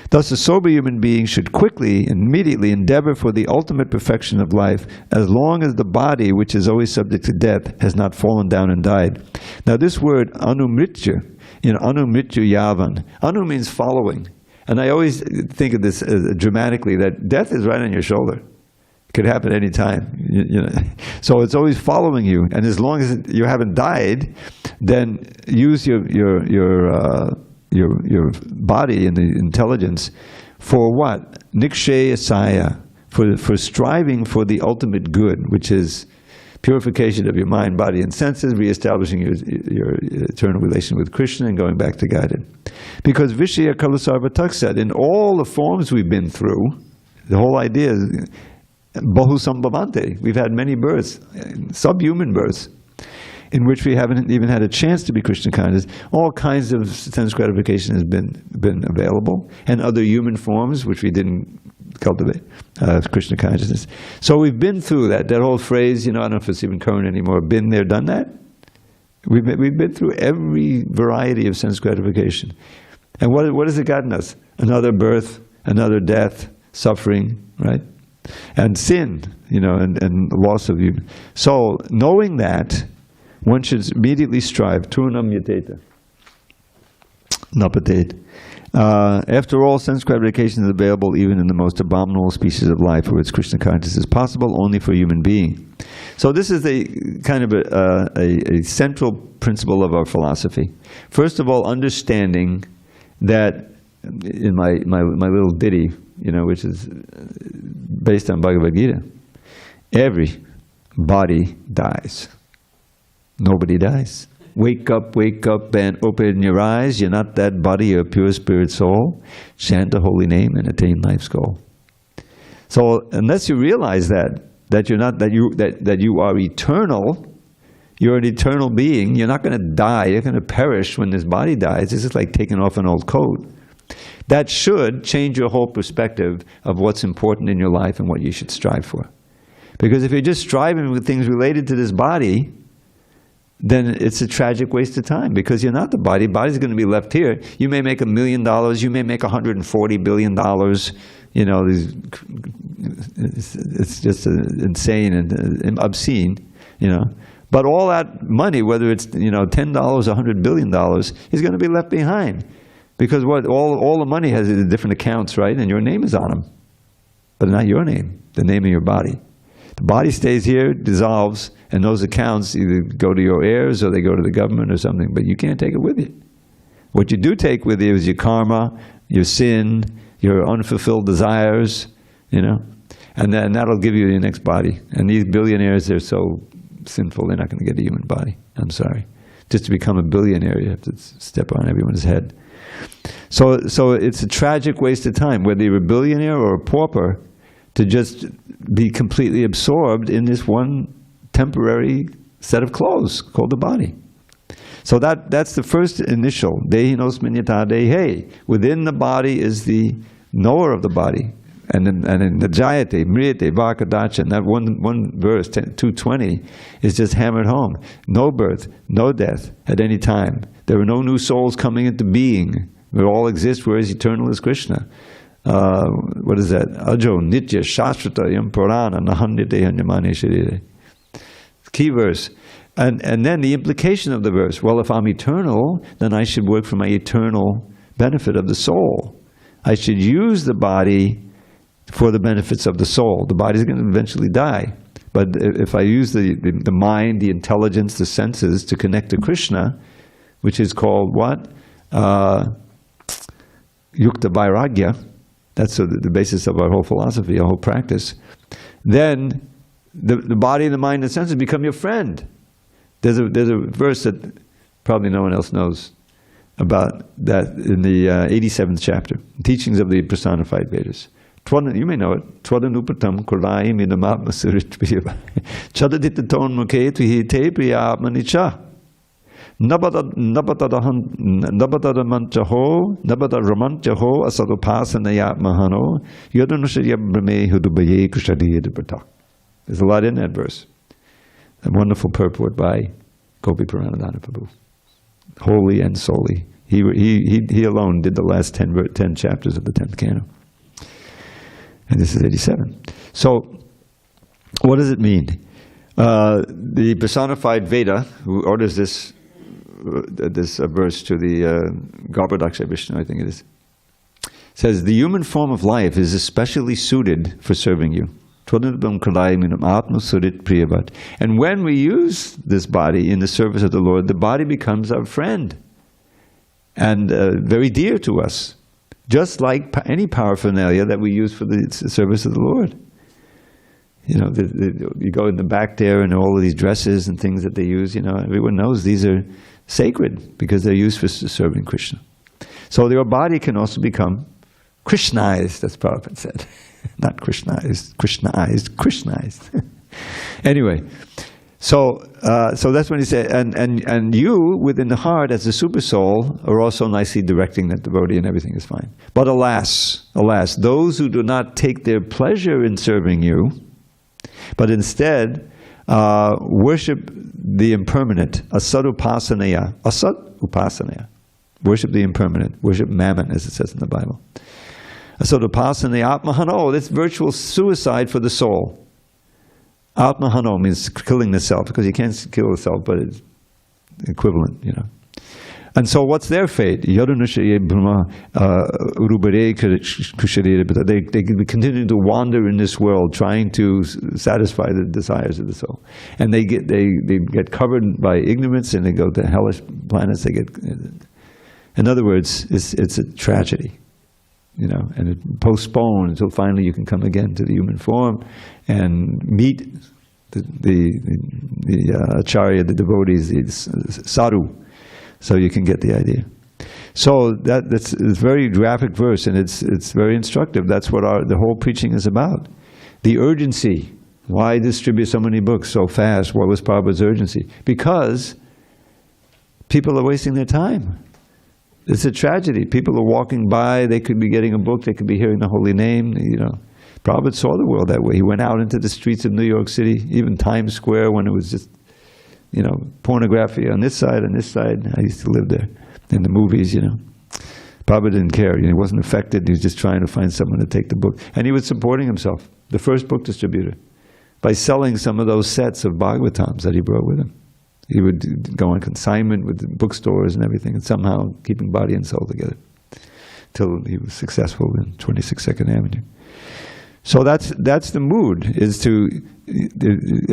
Thus, a sober human being should quickly and immediately endeavor for the ultimate perfection of life, as long as the body, which is always subject to death, has not fallen down and died. Now this word anumritya, anumritya yavan, anu means following. And I always think of this dramatically, that death is right on your shoulder. It could happen any time. So it's always following you, and as long as you haven't died, then use your body and the intelligence for what? Nikshay asaya, for striving for the ultimate good, which is purification of your mind, body, and senses, reestablishing your eternal relation with Krishna and going back to Godhead. Because Vishya Kalasarvatak said, in all the forms we've been through, the whole idea is Bahu Sambhavante. We've had many births, subhuman births, in which we haven't even had a chance to be Krishna conscious. All kinds of sense gratification has been available, and other human forms which we didn't cultivate Krishna consciousness. So we've been through that whole phrase, I don't know if it's even current anymore, been there, done that. We've been through every variety of sense gratification. And what has it gotten us? Another birth, another death, suffering, right? And sin, and loss of you. So knowing that, one should immediately strive. Turnam yateta. Napatet. After all, sense gratification is available even in the most abominable species of life, where its Krishna consciousness is possible only for a human being. So this is a kind of a central principle of our philosophy. First of all, understanding that in my little ditty, which is based on Bhagavad Gita, every body dies. Nobody dies. Wake up, and open your eyes. You're not that body, you're a pure spirit soul. Chant the holy name and attain life's goal. So unless you realize that you're not, that you are eternal, you're an eternal being, you're not going to die, you're going to perish when this body dies. This is like taking off an old coat. That should change your whole perspective of what's important in your life and what you should strive for. Because if you're just striving with things related to this body, then it's a tragic waste of time, because you're not the body. Body's going to be left here. You may make $1 million, you may make $140 billion. It's just insane and obscene, But all that money, whether it's $10, $100 billion, is going to be left behind. Because all the money has different accounts, right? And your name is on them. But not your name, the name of your body. The body stays here, dissolves, and those accounts either go to your heirs or they go to the government or something, but you can't take it with you. What you do take with you is your karma, your sin, your unfulfilled desires, and then that'll give you your next body. And these billionaires, they're so sinful, they're not going to get a human body. I'm sorry. Just to become a billionaire, you have to step on everyone's head. So it's a tragic waste of time. Whether you're a billionaire or a pauper, to just be completely absorbed in this one temporary set of clothes called the body. So that's the first initial, Dehinos Minyata Dehe. Within the body is the knower of the body. And in the Jayate, Mriyate, Vakadacha, and that one verse, 220, is just hammered home. No birth, no death at any time. There are no new souls coming into being. We all exist, whereas eternal is Krishna. What is that? Ajo, Nitya, Shastrata, Yam Purana, Nahandite, Hanyamane Sharire. Key verse. And then the implication of the verse, well, if I'm eternal, then I should work for my eternal benefit of the soul. I should use the body for the benefits of the soul. The body's going to eventually die. But if I use the mind, the intelligence, the senses to connect to Krishna, which is called what? Yukta Vairagya, that's the basis of our whole philosophy, our whole practice, then the body and the mind and the senses become your friend. There's a verse that probably no one else knows about that in the 87th chapter, Teachings of the Personified Vedas. You may know it. Twadanupatam kurai minamatma suritviva. Chadaditaton muketvihi te priyatmanicha. Nabatadamanchaho, nabataramanchaho asadupasanayatmahano, yadanusharyabrame hudubaye kushadiyadipata. There's a lot in that verse. A wonderful purport by Gopi Puranadhana Prabhu. Wholly and solely. He alone did the last 10 chapters of the 10th canto. And this is 87. So, what does it mean? The personified Veda, who orders this verse to the Garbhodaksha Vishnu, I think it is, says, the human form of life is especially suited for serving you. And when we use this body in the service of the Lord, the body becomes our friend and very dear to us. Just like any paraphernalia that we use for the service of the Lord. You know, you go in the back there and all of these dresses and things that they use, you know, everyone knows these are sacred because they're used for serving Krishna. So your body can also become Krishnized, as Prabhupada said. Not Krishnized, Krishnized. Anyway, so that's when he said, and you within the heart as the super soul are also nicely directing that devotee and everything is fine. But alas, those who do not take their pleasure in serving you, but instead worship the impermanent, asad upasanaya, worship the impermanent, worship mammon as it says in the Bible. Asad upasanaya atmahano, that's virtual suicide for the soul. Atmahano means killing the self, because you can't kill the self, but it's equivalent, you know. And so what's their fate? They continue to wander in this world, trying to satisfy the desires of the soul. And they get covered by ignorance, and they go to hellish planets. In other words, it's a tragedy. You know, and it postponed until finally you can come again to the human form and meet the acharya, the devotees, the sadhu, so you can get the idea. So that's a very graphic verse, and it's very instructive. That's what the whole preaching is about. The urgency. Why distribute so many books so fast? What was Prabhupada's urgency? Because people are wasting their time. It's a tragedy. People are walking by, they could be getting a book, they could be hearing the holy name, you know. Prabhupada saw the world that way. He went out into the streets of New York City, even Times Square, when it was just, you know, pornography on this side, on this side. I used to live there, in the movies, you know. Prabhupada didn't care. He wasn't affected. He was just trying to find someone to take the book. And he was supporting himself, the first book distributor, by selling some of those sets of Bhagavatams that he brought with him. He would go on consignment with the bookstores and everything, and somehow keeping body and soul together, till he was successful in 26 Second Avenue. So that's the mood, is to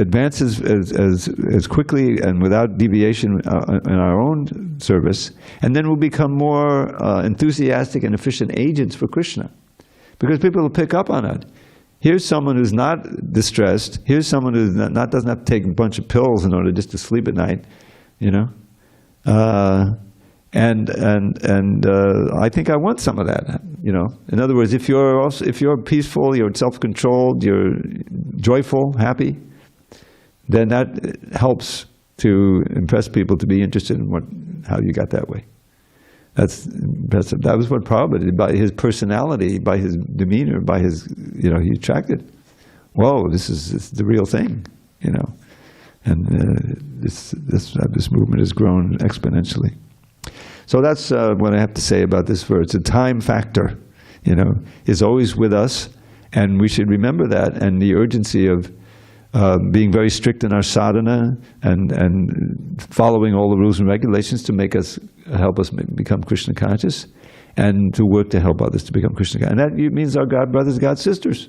advance as quickly and without deviation in our own service, and then we'll become more enthusiastic and efficient agents for Krishna, because people will pick up on it. Here's someone who's not distressed. Here's someone who doesn't have to take a bunch of pills in order just to sleep at night, you know. And I think I want some of that, you know. In other words, if you're peaceful, you're self-controlled, you're joyful, happy, then that helps to impress people to be interested in how you got that way. That's impressive. That was what Prabhupada did. By his personality, by his demeanor, by his, you know, he attracted. Whoa, this is the real thing, you know. And this movement has grown exponentially. So that's what I have to say about this verse. The time factor, you know, is always with us, and we should remember that, and the urgency of being very strict in our sadhana and following all the rules and regulations to help us become Krishna conscious, and to work to help others to become Krishna conscious. And that means our God brothers, God sisters,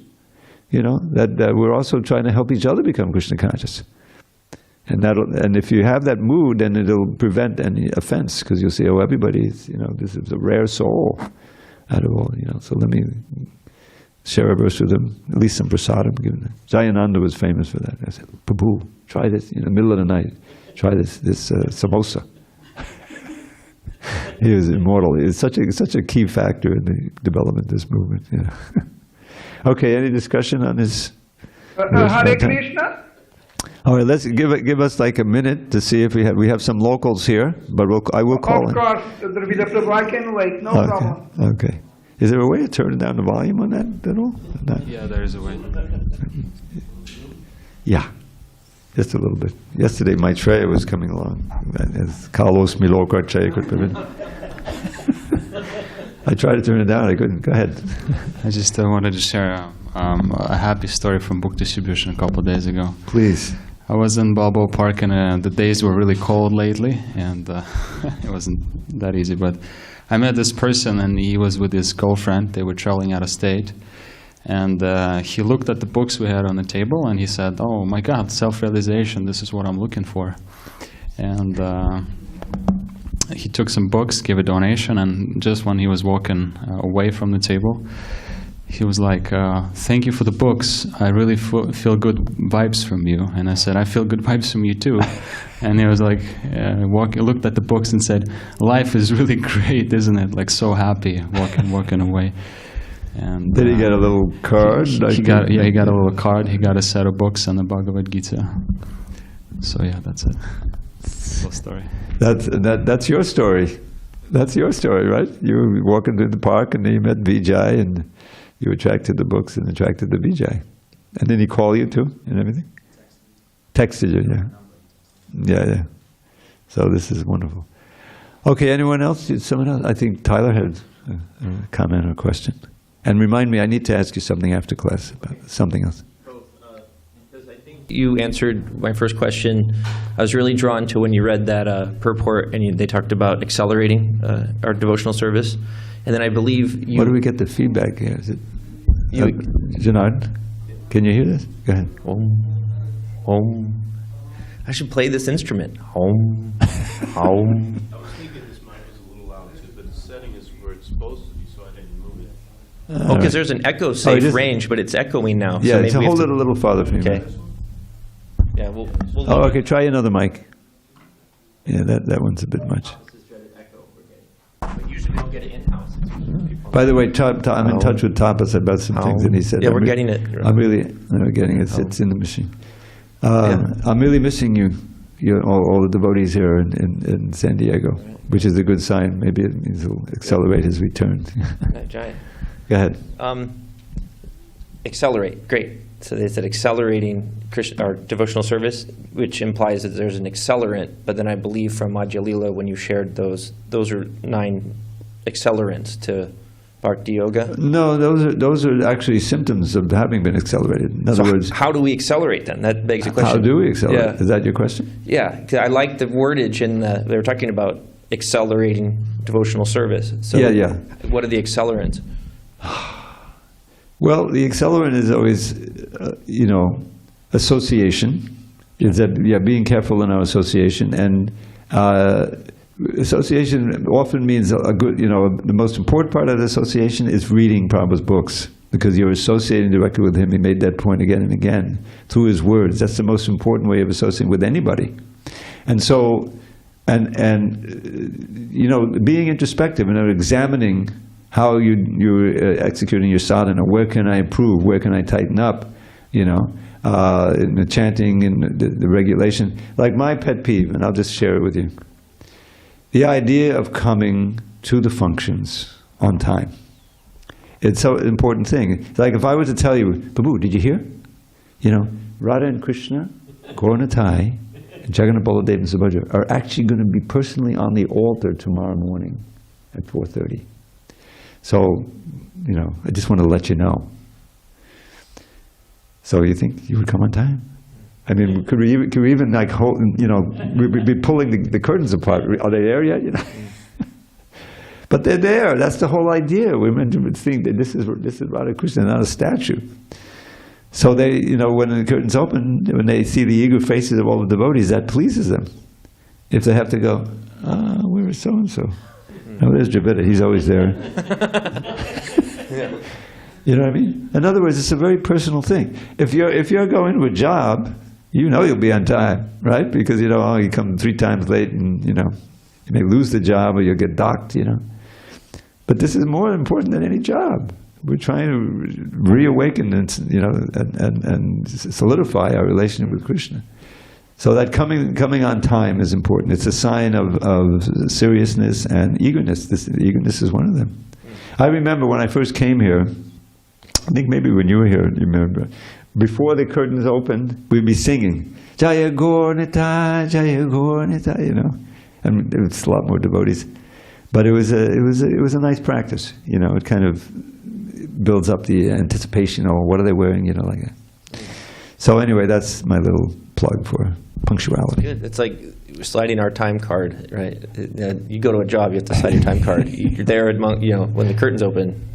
you know, that we're also trying to help each other become Krishna conscious. And if you have that mood, then it'll prevent any offense, because you'll say, oh, everybody's, you know, this is a rare soul out of all, you know, so let me share a verse with them, at least some prasadam given them. Jayananda was famous for that. I said, Prabhu, try this in the middle of the night. Try this samosa. He was immortal. It's such a key factor in the development of this movement. You know. Okay, any discussion on this? Hare Krishna. All right, let's give us like a minute to see if we have some locals here, but I will call in. Of course, Dravida Prabhu, I can wait, no problem. Okay. Is there a way to turn down the volume on that at all? Yeah, there is a way. Yeah, just a little bit. Yesterday, Maitreya was coming along. As Carlos Milokarche could prevent. I tried to turn it down. I couldn't. Go ahead. I just wanted to share a happy story from book distribution a couple of days ago. Please. I was in Balboa Park, and the days were really cold lately, and it wasn't that easy, but I met this person, and he was with his girlfriend. They were traveling out of state, and he looked at the books we had on the table, and he said, oh my God, self-realization, this is what I'm looking for. And he took some books, gave a donation, and just when he was walking away from the table, he was like, thank you for the books. I really feel good vibes from you. And I said, I feel good vibes from you too. And he was like, looked at the books and said, life is really great, isn't it? Like, so happy, walking away. And did he get a little card? He got a little card. He got a set of books and the Bhagavad Gita. So yeah, that's it. Little story. That's your story. That's your story, right? You were walking through the park, and then you met Vijay, and you attracted the books and attracted the Vijay. And then he called you too and everything? Texted you, yeah. Yeah. So this is wonderful. Okay, anyone else? Someone else? I think Tyler had a comment or a question. And remind me, I need to ask you something after class about something else. Because I think you answered my first question. I was really drawn to when you read that purport, and they talked about accelerating our devotional service. And then I believe you... Where do we get the feedback here? Is it... Janard, can you hear this? Go ahead. Om. I should play this instrument. Om. Om. I was thinking this mic is a little loud too, but the setting is where it's supposed to be, so I didn't move it. Because there's an echo-safe range, but it's echoing now. Yeah, so maybe so hold it a little farther from you. Okay. Yeah, we'll okay, try another mic. Yeah, that one's a bit much. Usually we'll get it in-house. By the way, I'm in touch with Tapas about some things, and he said, yeah, we're getting it. I'm getting it. It's in the machine. I'm really missing you all the devotees here in San Diego, which is a good sign. Maybe it means he'll accelerate his return. Giant. Go ahead. Accelerate, great. So they said accelerating our devotional service, which implies that there's an accelerant, but then I believe from Madhya Lila, when you shared those are 9 accelerants to Bhakti Yoga? No, those are actually symptoms of having been accelerated. In other words... How do we accelerate then? That begs the question. How do we accelerate? Yeah. Is that your question? Yeah, I like the wordage they were talking about accelerating devotional service. So yeah. What are the accelerants? Well, the accelerant is always, association. Is that being careful in our association, and association often means a good. The most important part of the association is reading Prabhupada's books, because you're associating directly with him. He made that point again and again through his words. That's the most important way of associating with anybody. And so, you know, being introspective and examining how you're executing your sadhana. Where can I improve? Where can I tighten up? You know, in the chanting and the regulation. Like my pet peeve, and I'll just share it with you. The idea of coming to the functions on time. It's so important thing. It's like if I were to tell you, Babu, did you hear? You know, Radha and Krishna, Gauranatai, and Jagannath Baladev and Subhadra are actually going to be personally on the altar tomorrow morning at 4:30. So, you know, I just want to let you know. So you think you would come on time? I mean, could we even like hold, you know, we'd be pulling the curtains apart. Are they there yet? You know? But they're there. That's the whole idea. We're meant to think that this is Radha Krishna, not a statue. So they, you know, when the curtains open, when they see the eager faces of all the devotees, that pleases them. If they have to go, where is so-and-so? Oh, there's Dravida. He's always there. You know what I mean? In other words, it's a very personal thing. If you're going to a job, you know you'll be on time, right? Because you know, oh, you come 3 times late, and you know, you may lose the job or you'll get docked, you know. But this is more important than any job. We're trying to reawaken and, you know, and solidify our relationship with Krishna. So that coming on time is important. It's a sign of seriousness and eagerness. Eagerness is one of them. I remember when I first came here, I think maybe when you were here, you remember, before the curtains opened, we'd be singing, Jaya Gauranatai, Jaya Gauranatai, you know. And it was a lot more devotees. But it was a nice practice, you know. It kind of builds up the anticipation, or what are they wearing, you know, like that. So anyway, that's my little plug for punctuality. Good. It's like sliding our time card, right? You go to a job, you have to slide your time card. You're there at, you know, when the curtains open,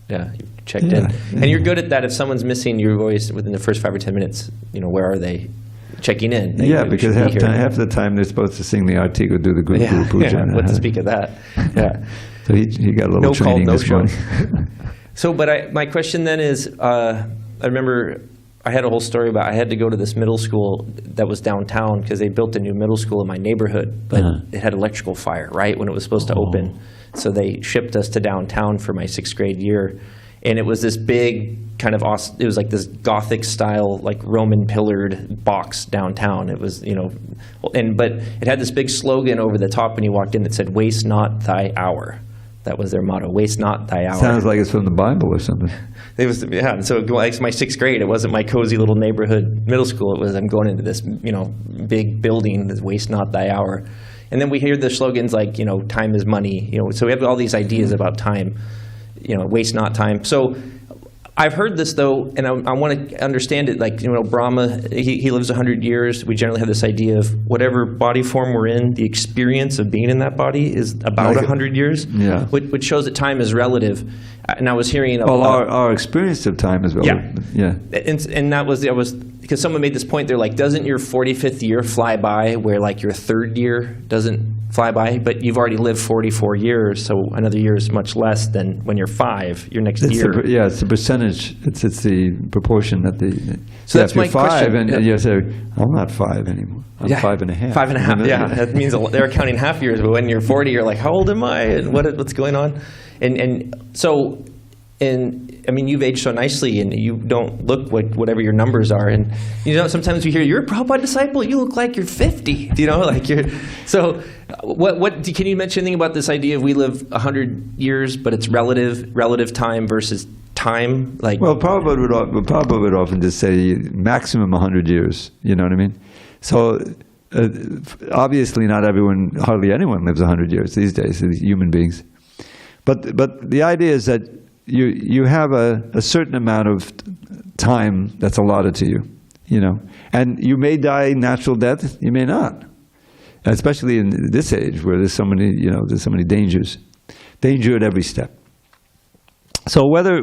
yeah, you checked in. And you're good at that. If someone's missing your voice within the first 5 or 10 minutes, you know, where are they? Checking in. Yeah, because half the time they're supposed to sing the arti or do the Guru Puja. Yeah, what to speak of that. Yeah. So he got a little training this morning. So, but my question then is, I remember I had a whole story about I had to go to this middle school that was downtown because they built a new middle school in my neighborhood, but it had electrical fire right when it was supposed to open. So they shipped us to downtown for my 6th grade year. And it was this big kind of awesome, it was like this Gothic style, like Roman pillared box downtown. It was, you know, but it had this big slogan over the top when you walked in that said, "Waste not thy hour." That was their motto, "Waste not thy hour." Sounds like it's from the Bible or something. It was, yeah. So like my 6th grade, it wasn't my cozy little neighborhood middle school. It was, I'm going into this, you know, big building that's "Waste not thy hour." And then we hear the slogans like, you know, time is money. You know, so we have all these ideas about time. You know, waste not time. So I've heard this though, and I want to understand it. Like, you know, Brahma, he lives 100 years. We generally have this idea of whatever body form we're in, the experience of being in that body is about 100 years. Yeah. Which shows that time is relative. And I was hearing our experience of time is relative. Yeah. And that was because someone made this point. They're like, doesn't your 45th year fly by where like your 3rd year doesn't fly by, but you've already lived 44 years, so another year is much less than when you're 5, your next year. It's the percentage, it's the proportion that so that's my 5 question. And you say, I'm not 5 anymore. I'm 5.5. 5.5, yeah. That means they're counting half years, but when you're 40, you're like, how old am I? And what's going on? And so, I mean, you've aged so nicely, and you don't look like whatever your numbers are. And you know, sometimes we hear you're a Prabhupada disciple. You look like you're 50. You know, like you're. So, what can you mention anything about this idea of we live 100 years, but it's relative time versus time? Like, well, Prabhupada would often just say maximum 100 years. You know what I mean? So. Obviously, not everyone, hardly anyone lives 100 years these days. Human beings, but the idea is that you have a certain amount of time that's allotted to you, you know, and you may die natural death, you may not, especially in this age where there's so many dangers, danger at every step. So whether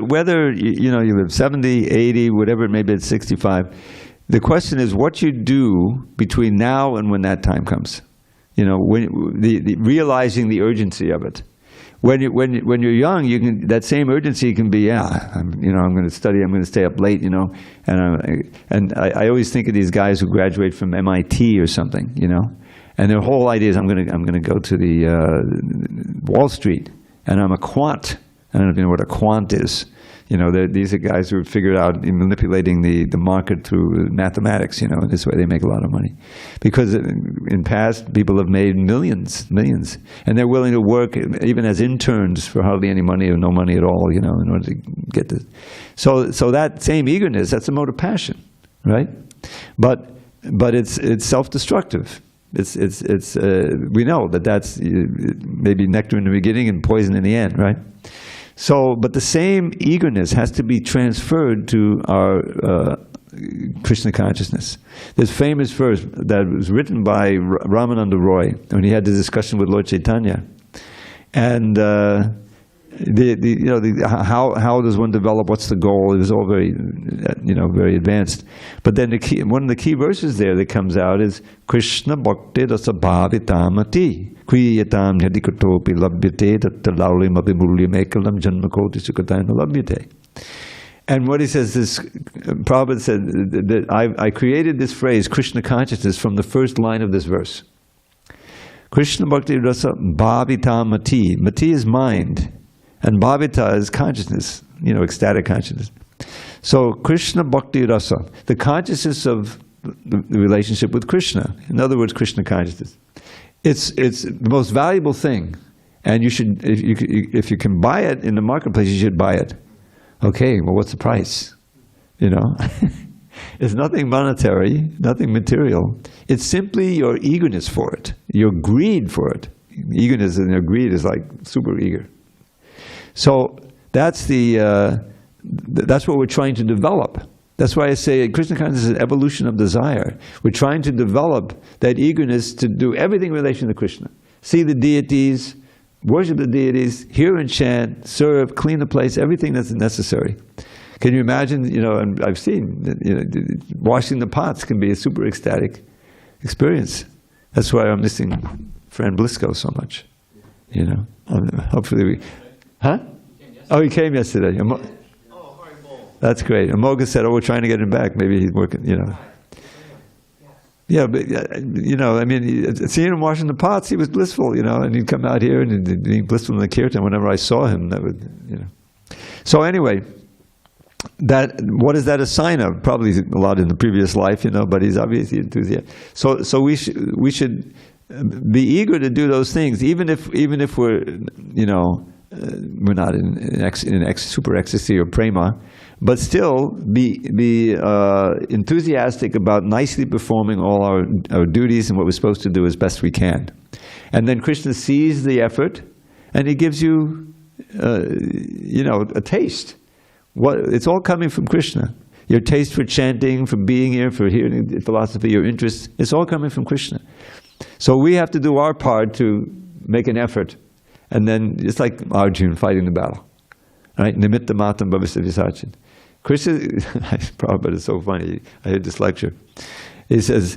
you know you live 70, 80, whatever it may be at 65, the question is what you do between now and when that time comes, you know, when the realizing the urgency of it. When you're young, that same urgency can be, I'm going to study, I'm going to stay up late, you know, and I always think of these guys who graduate from MIT or something, you know, And their whole idea is, I'm going to go to the Wall Street, and I'm a quant. I don't know if you know what a quant is. You know, these are guys who have figured out manipulating the market through mathematics, you know, and this way they make a lot of money. Because in past, people have made millions, and they're willing to work even as interns for hardly any money or no money at all, you know, in order to get this. So that same eagerness, that's a mode of passion, right? But it's self-destructive. We know that's maybe nectar in the beginning and poison in the end, right? So, but the same eagerness has to be transferred to our Krishna consciousness. There's a famous verse that was written by Ramananda Roy when he had the discussion with Lord Chaitanya, and how does one develop? What's the goal? It was all very, very advanced. But then one of the key verses there that comes out is Krishna Bhakti Dasa Bhavitamati Kriyatam Yadikatopi Labhyate Tattalalim Abhimulyamekalam Janmakoti Sukatayana Labhyate. And what he says is, Prabhupada said that I created this phrase, Krishna consciousness, from the first line of this verse. Krishna Bhakti Rasa Bhavitamati. Mati is mind. And bhavita is consciousness, ecstatic consciousness. So Krishna Bhakti Rasa, the consciousness of the relationship with Krishna. In other words, Krishna consciousness. It's the most valuable thing, and you should, if you can buy it in the marketplace, you should buy it. Okay, well, what's the price? It's nothing monetary, nothing material. It's simply your eagerness for it, your greed for it. Eagerness and your greed is like super eager. So that's that's what we're trying to develop. That's why I say Krishna consciousness is an evolution of desire. We're trying to develop that eagerness to do everything in relation to Krishna. See the deities, worship the deities, hear and chant, serve, clean the place, everything that's necessary. Can you imagine, and I've seen, washing the pots can be a super ecstatic experience. That's why I'm missing friend Blisco so much. Hopefully we... Huh? Oh, he came yesterday. That's great. Amoga said, we're trying to get him back. Maybe he's working, Yeah, but, seeing him washing the pots, he was blissful, and he'd come out here and he'd be blissful in the kirtan. Whenever I saw him, that would, So anyway, what is that a sign of? Probably a lot in the previous life, but he's obviously enthusiastic. So we should be eager to do those things, even if we're, we're not in super ecstasy or prema, but still be enthusiastic about nicely performing all our duties and what we're supposed to do as best we can. And then Krishna sees the effort, and he gives you, a taste. It's all coming from Krishna. Your taste for chanting, for being here, for hearing philosophy, your interest, it's all coming from Krishna. So we have to do our part to make an effort. And then it's like Arjuna fighting the battle, right? Nimitta matam bhavasya visarchan. Krishna, Prabhupada is so funny. I heard this lecture. He says,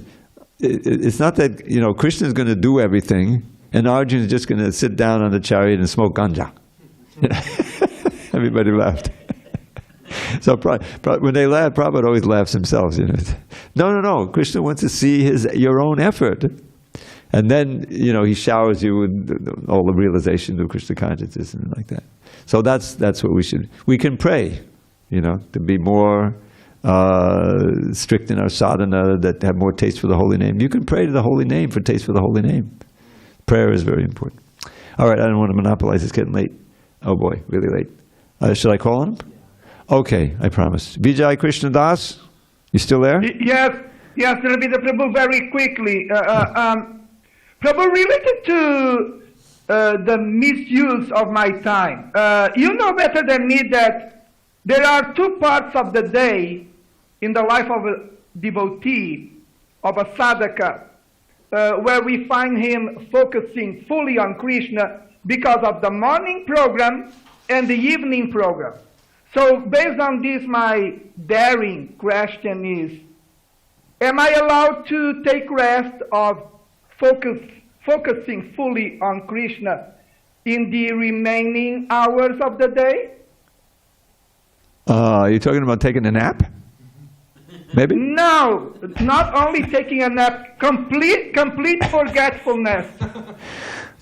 it's not that, Krishna is going to do everything, and Arjuna is just going to sit down on the chariot and smoke ganja. Everybody laughed. So when they laugh, Prabhupada always laughs himself. No. Krishna wants to see your own effort. And then, he showers you with all the realization of Krishna consciousness and like that. So that's what we can pray, to be more strict in our sadhana, that have more taste for the holy name. You can pray to the holy name for taste for the holy name. Prayer is very important. All right, I don't want to monopolize, it's getting late. Oh boy, really late. Should I call on him? Okay, I promise. Vijay Krishna Das, you still there? Yes, Dravida Prabhu, very quickly. Prabhu, related to the misuse of my time, you know better than me that there are two parts of the day in the life of a devotee, of a sadhaka, where we find him focusing fully on Krishna because of the morning program and the evening program. So based on this, my daring question is, am I allowed to take rest of focusing fully on Krishna in the remaining hours of the day? Are you talking about taking a nap? Maybe? No, not only taking a nap, complete forgetfulness.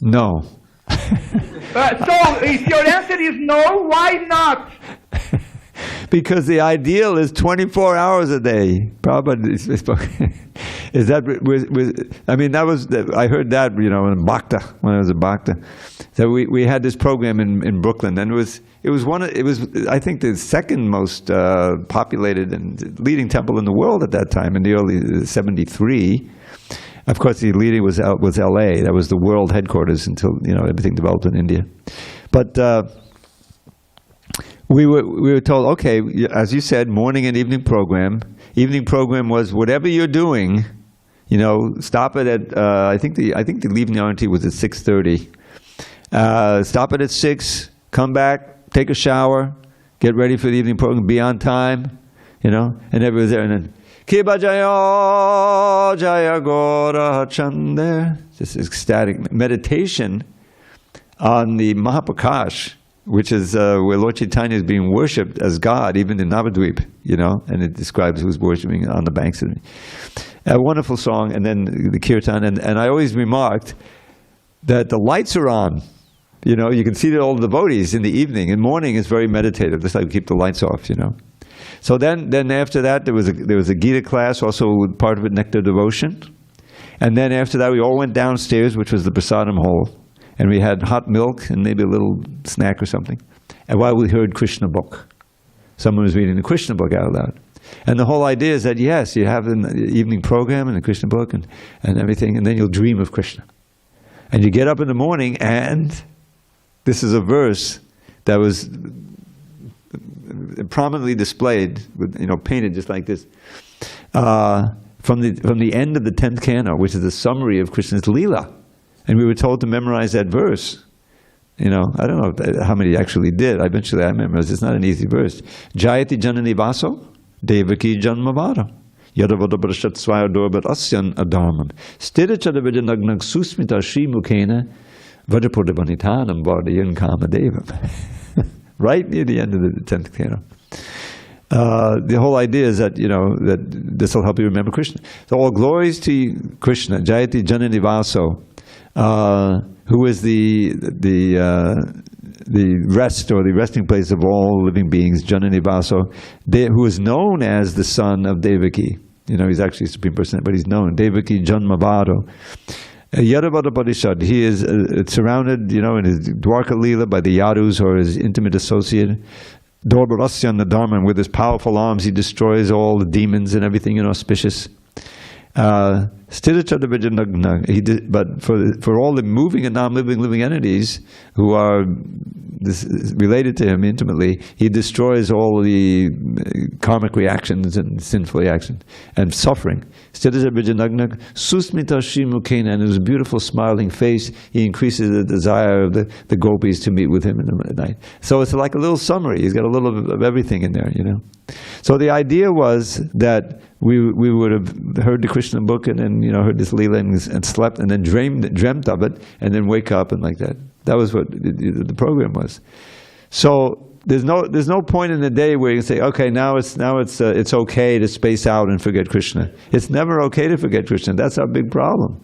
No. So if your answer is no, why not? Because the ideal is 24 hours a day. Prabhupada is that I mean, that was, I heard that, you know, in Bhakti, when I was a Bhakti. So we had this program in Brooklyn, and it was I think the second most populated and leading temple in the world at that time, in the early 73. Of course, the leading was LA. That was the world headquarters until, you know, everything developed in India. But we were told, okay, as you said, morning and evening program. Evening program was whatever you're doing, you know, stop it at I think the leaving hour was at 6:30. Stop it at 6. Come back, take a shower, get ready for the evening program, be on time, you know, and everybody was there, and then Kiba Jaya Jaya Gora Chander, just ecstatic meditation on the Mahaprakash, which is where Lord Chaitanya is being worshipped as God, even in Navadvip, you know, and it describes who's worshiping on the banks of it. A wonderful song, and then the kirtan, and I always remarked that the lights are on. You know, you can see all the devotees in the evening. In the morning, it's very meditative. Just like keep the lights off, you know. So then after that, there was a Gita class, also part of it, Nectar Devotion. And then after that, we all went downstairs, which was the prasadam hall. And we had hot milk and maybe a little snack or something. And while we heard Krishna book. Someone was reading the Krishna book out loud. And the whole idea is that, yes, you have an evening program and the Krishna book and everything, and then you'll dream of Krishna. And you get up in the morning, and this is a verse that was prominently displayed, with, you know, painted just like this, from the end of the 10th canto, which is a summary of Krishna's Leela. And we were told to memorize that verse. You know, I don't know how many actually did. Eventually I memorized. It's not an easy verse. Jayati janani vaso, devaki janmavara. Yadavada prashat swayadorbat asyan adharmam. Stira chadavijanagnak susmita shrimukena vajapurdavanitanam vardayan kamadevam. Right near the end of the 10th canto. The whole idea is that, you know, that this will help you remember Krishna. So all glories to Krishna, Jayati Janani Vaso, who is the rest or the resting place of all living beings, Janani Vaso, who is known as the son of Devaki. You know, he's actually Supreme Personality, but he's known, Devaki Janmavado. Yadavada Parishad, he is surrounded, you know, in his Dwarka Leela by the Yadus, or his intimate associate. Dorbarasyan the Dharma, with his powerful arms he destroys all the demons and everything inauspicious. But for all the moving and non-moving living entities who are related to him intimately, he destroys all the karmic reactions and sinful reactions and suffering. And his beautiful smiling face, he increases the desire of the gopis to meet with him in the night. So it's like a little summary. He's got a little of everything in there, you know. So the idea was that we would have heard the Krishna book and then, you know, heard this Leela and slept and then dreamt of it and then wake up and like that. That was what the program was. So there's no point in the day where you can say, okay, now it's okay to space out and forget Krishna. It's never okay to forget Krishna. That's our big problem.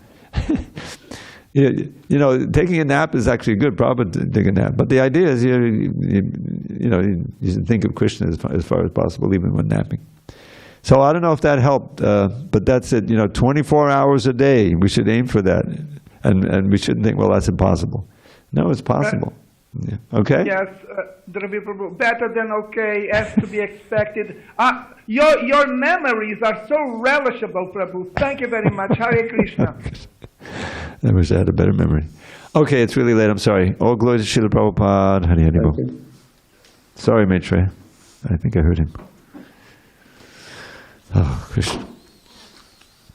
You know, taking a nap is actually good. Prabhupada take a nap, but the idea is you should think of Krishna as far as possible, even when napping. So I don't know if that helped, but that's it. You know, 24 hours a day. We should aim for that, and we shouldn't think, well, that's impossible. No, it's possible. Yeah. Okay. Yes, Dravida Prabhu, better than okay, as to be expected. Your memories are so relishable, Prabhu. Thank you very much. Hare Krishna. I wish I had a better memory. Okay, it's really late. I'm sorry. All glory to Srila Prabhupada. Hari Hari Bol. Sorry, Maitreya. I think I heard him. Oh, Krishna.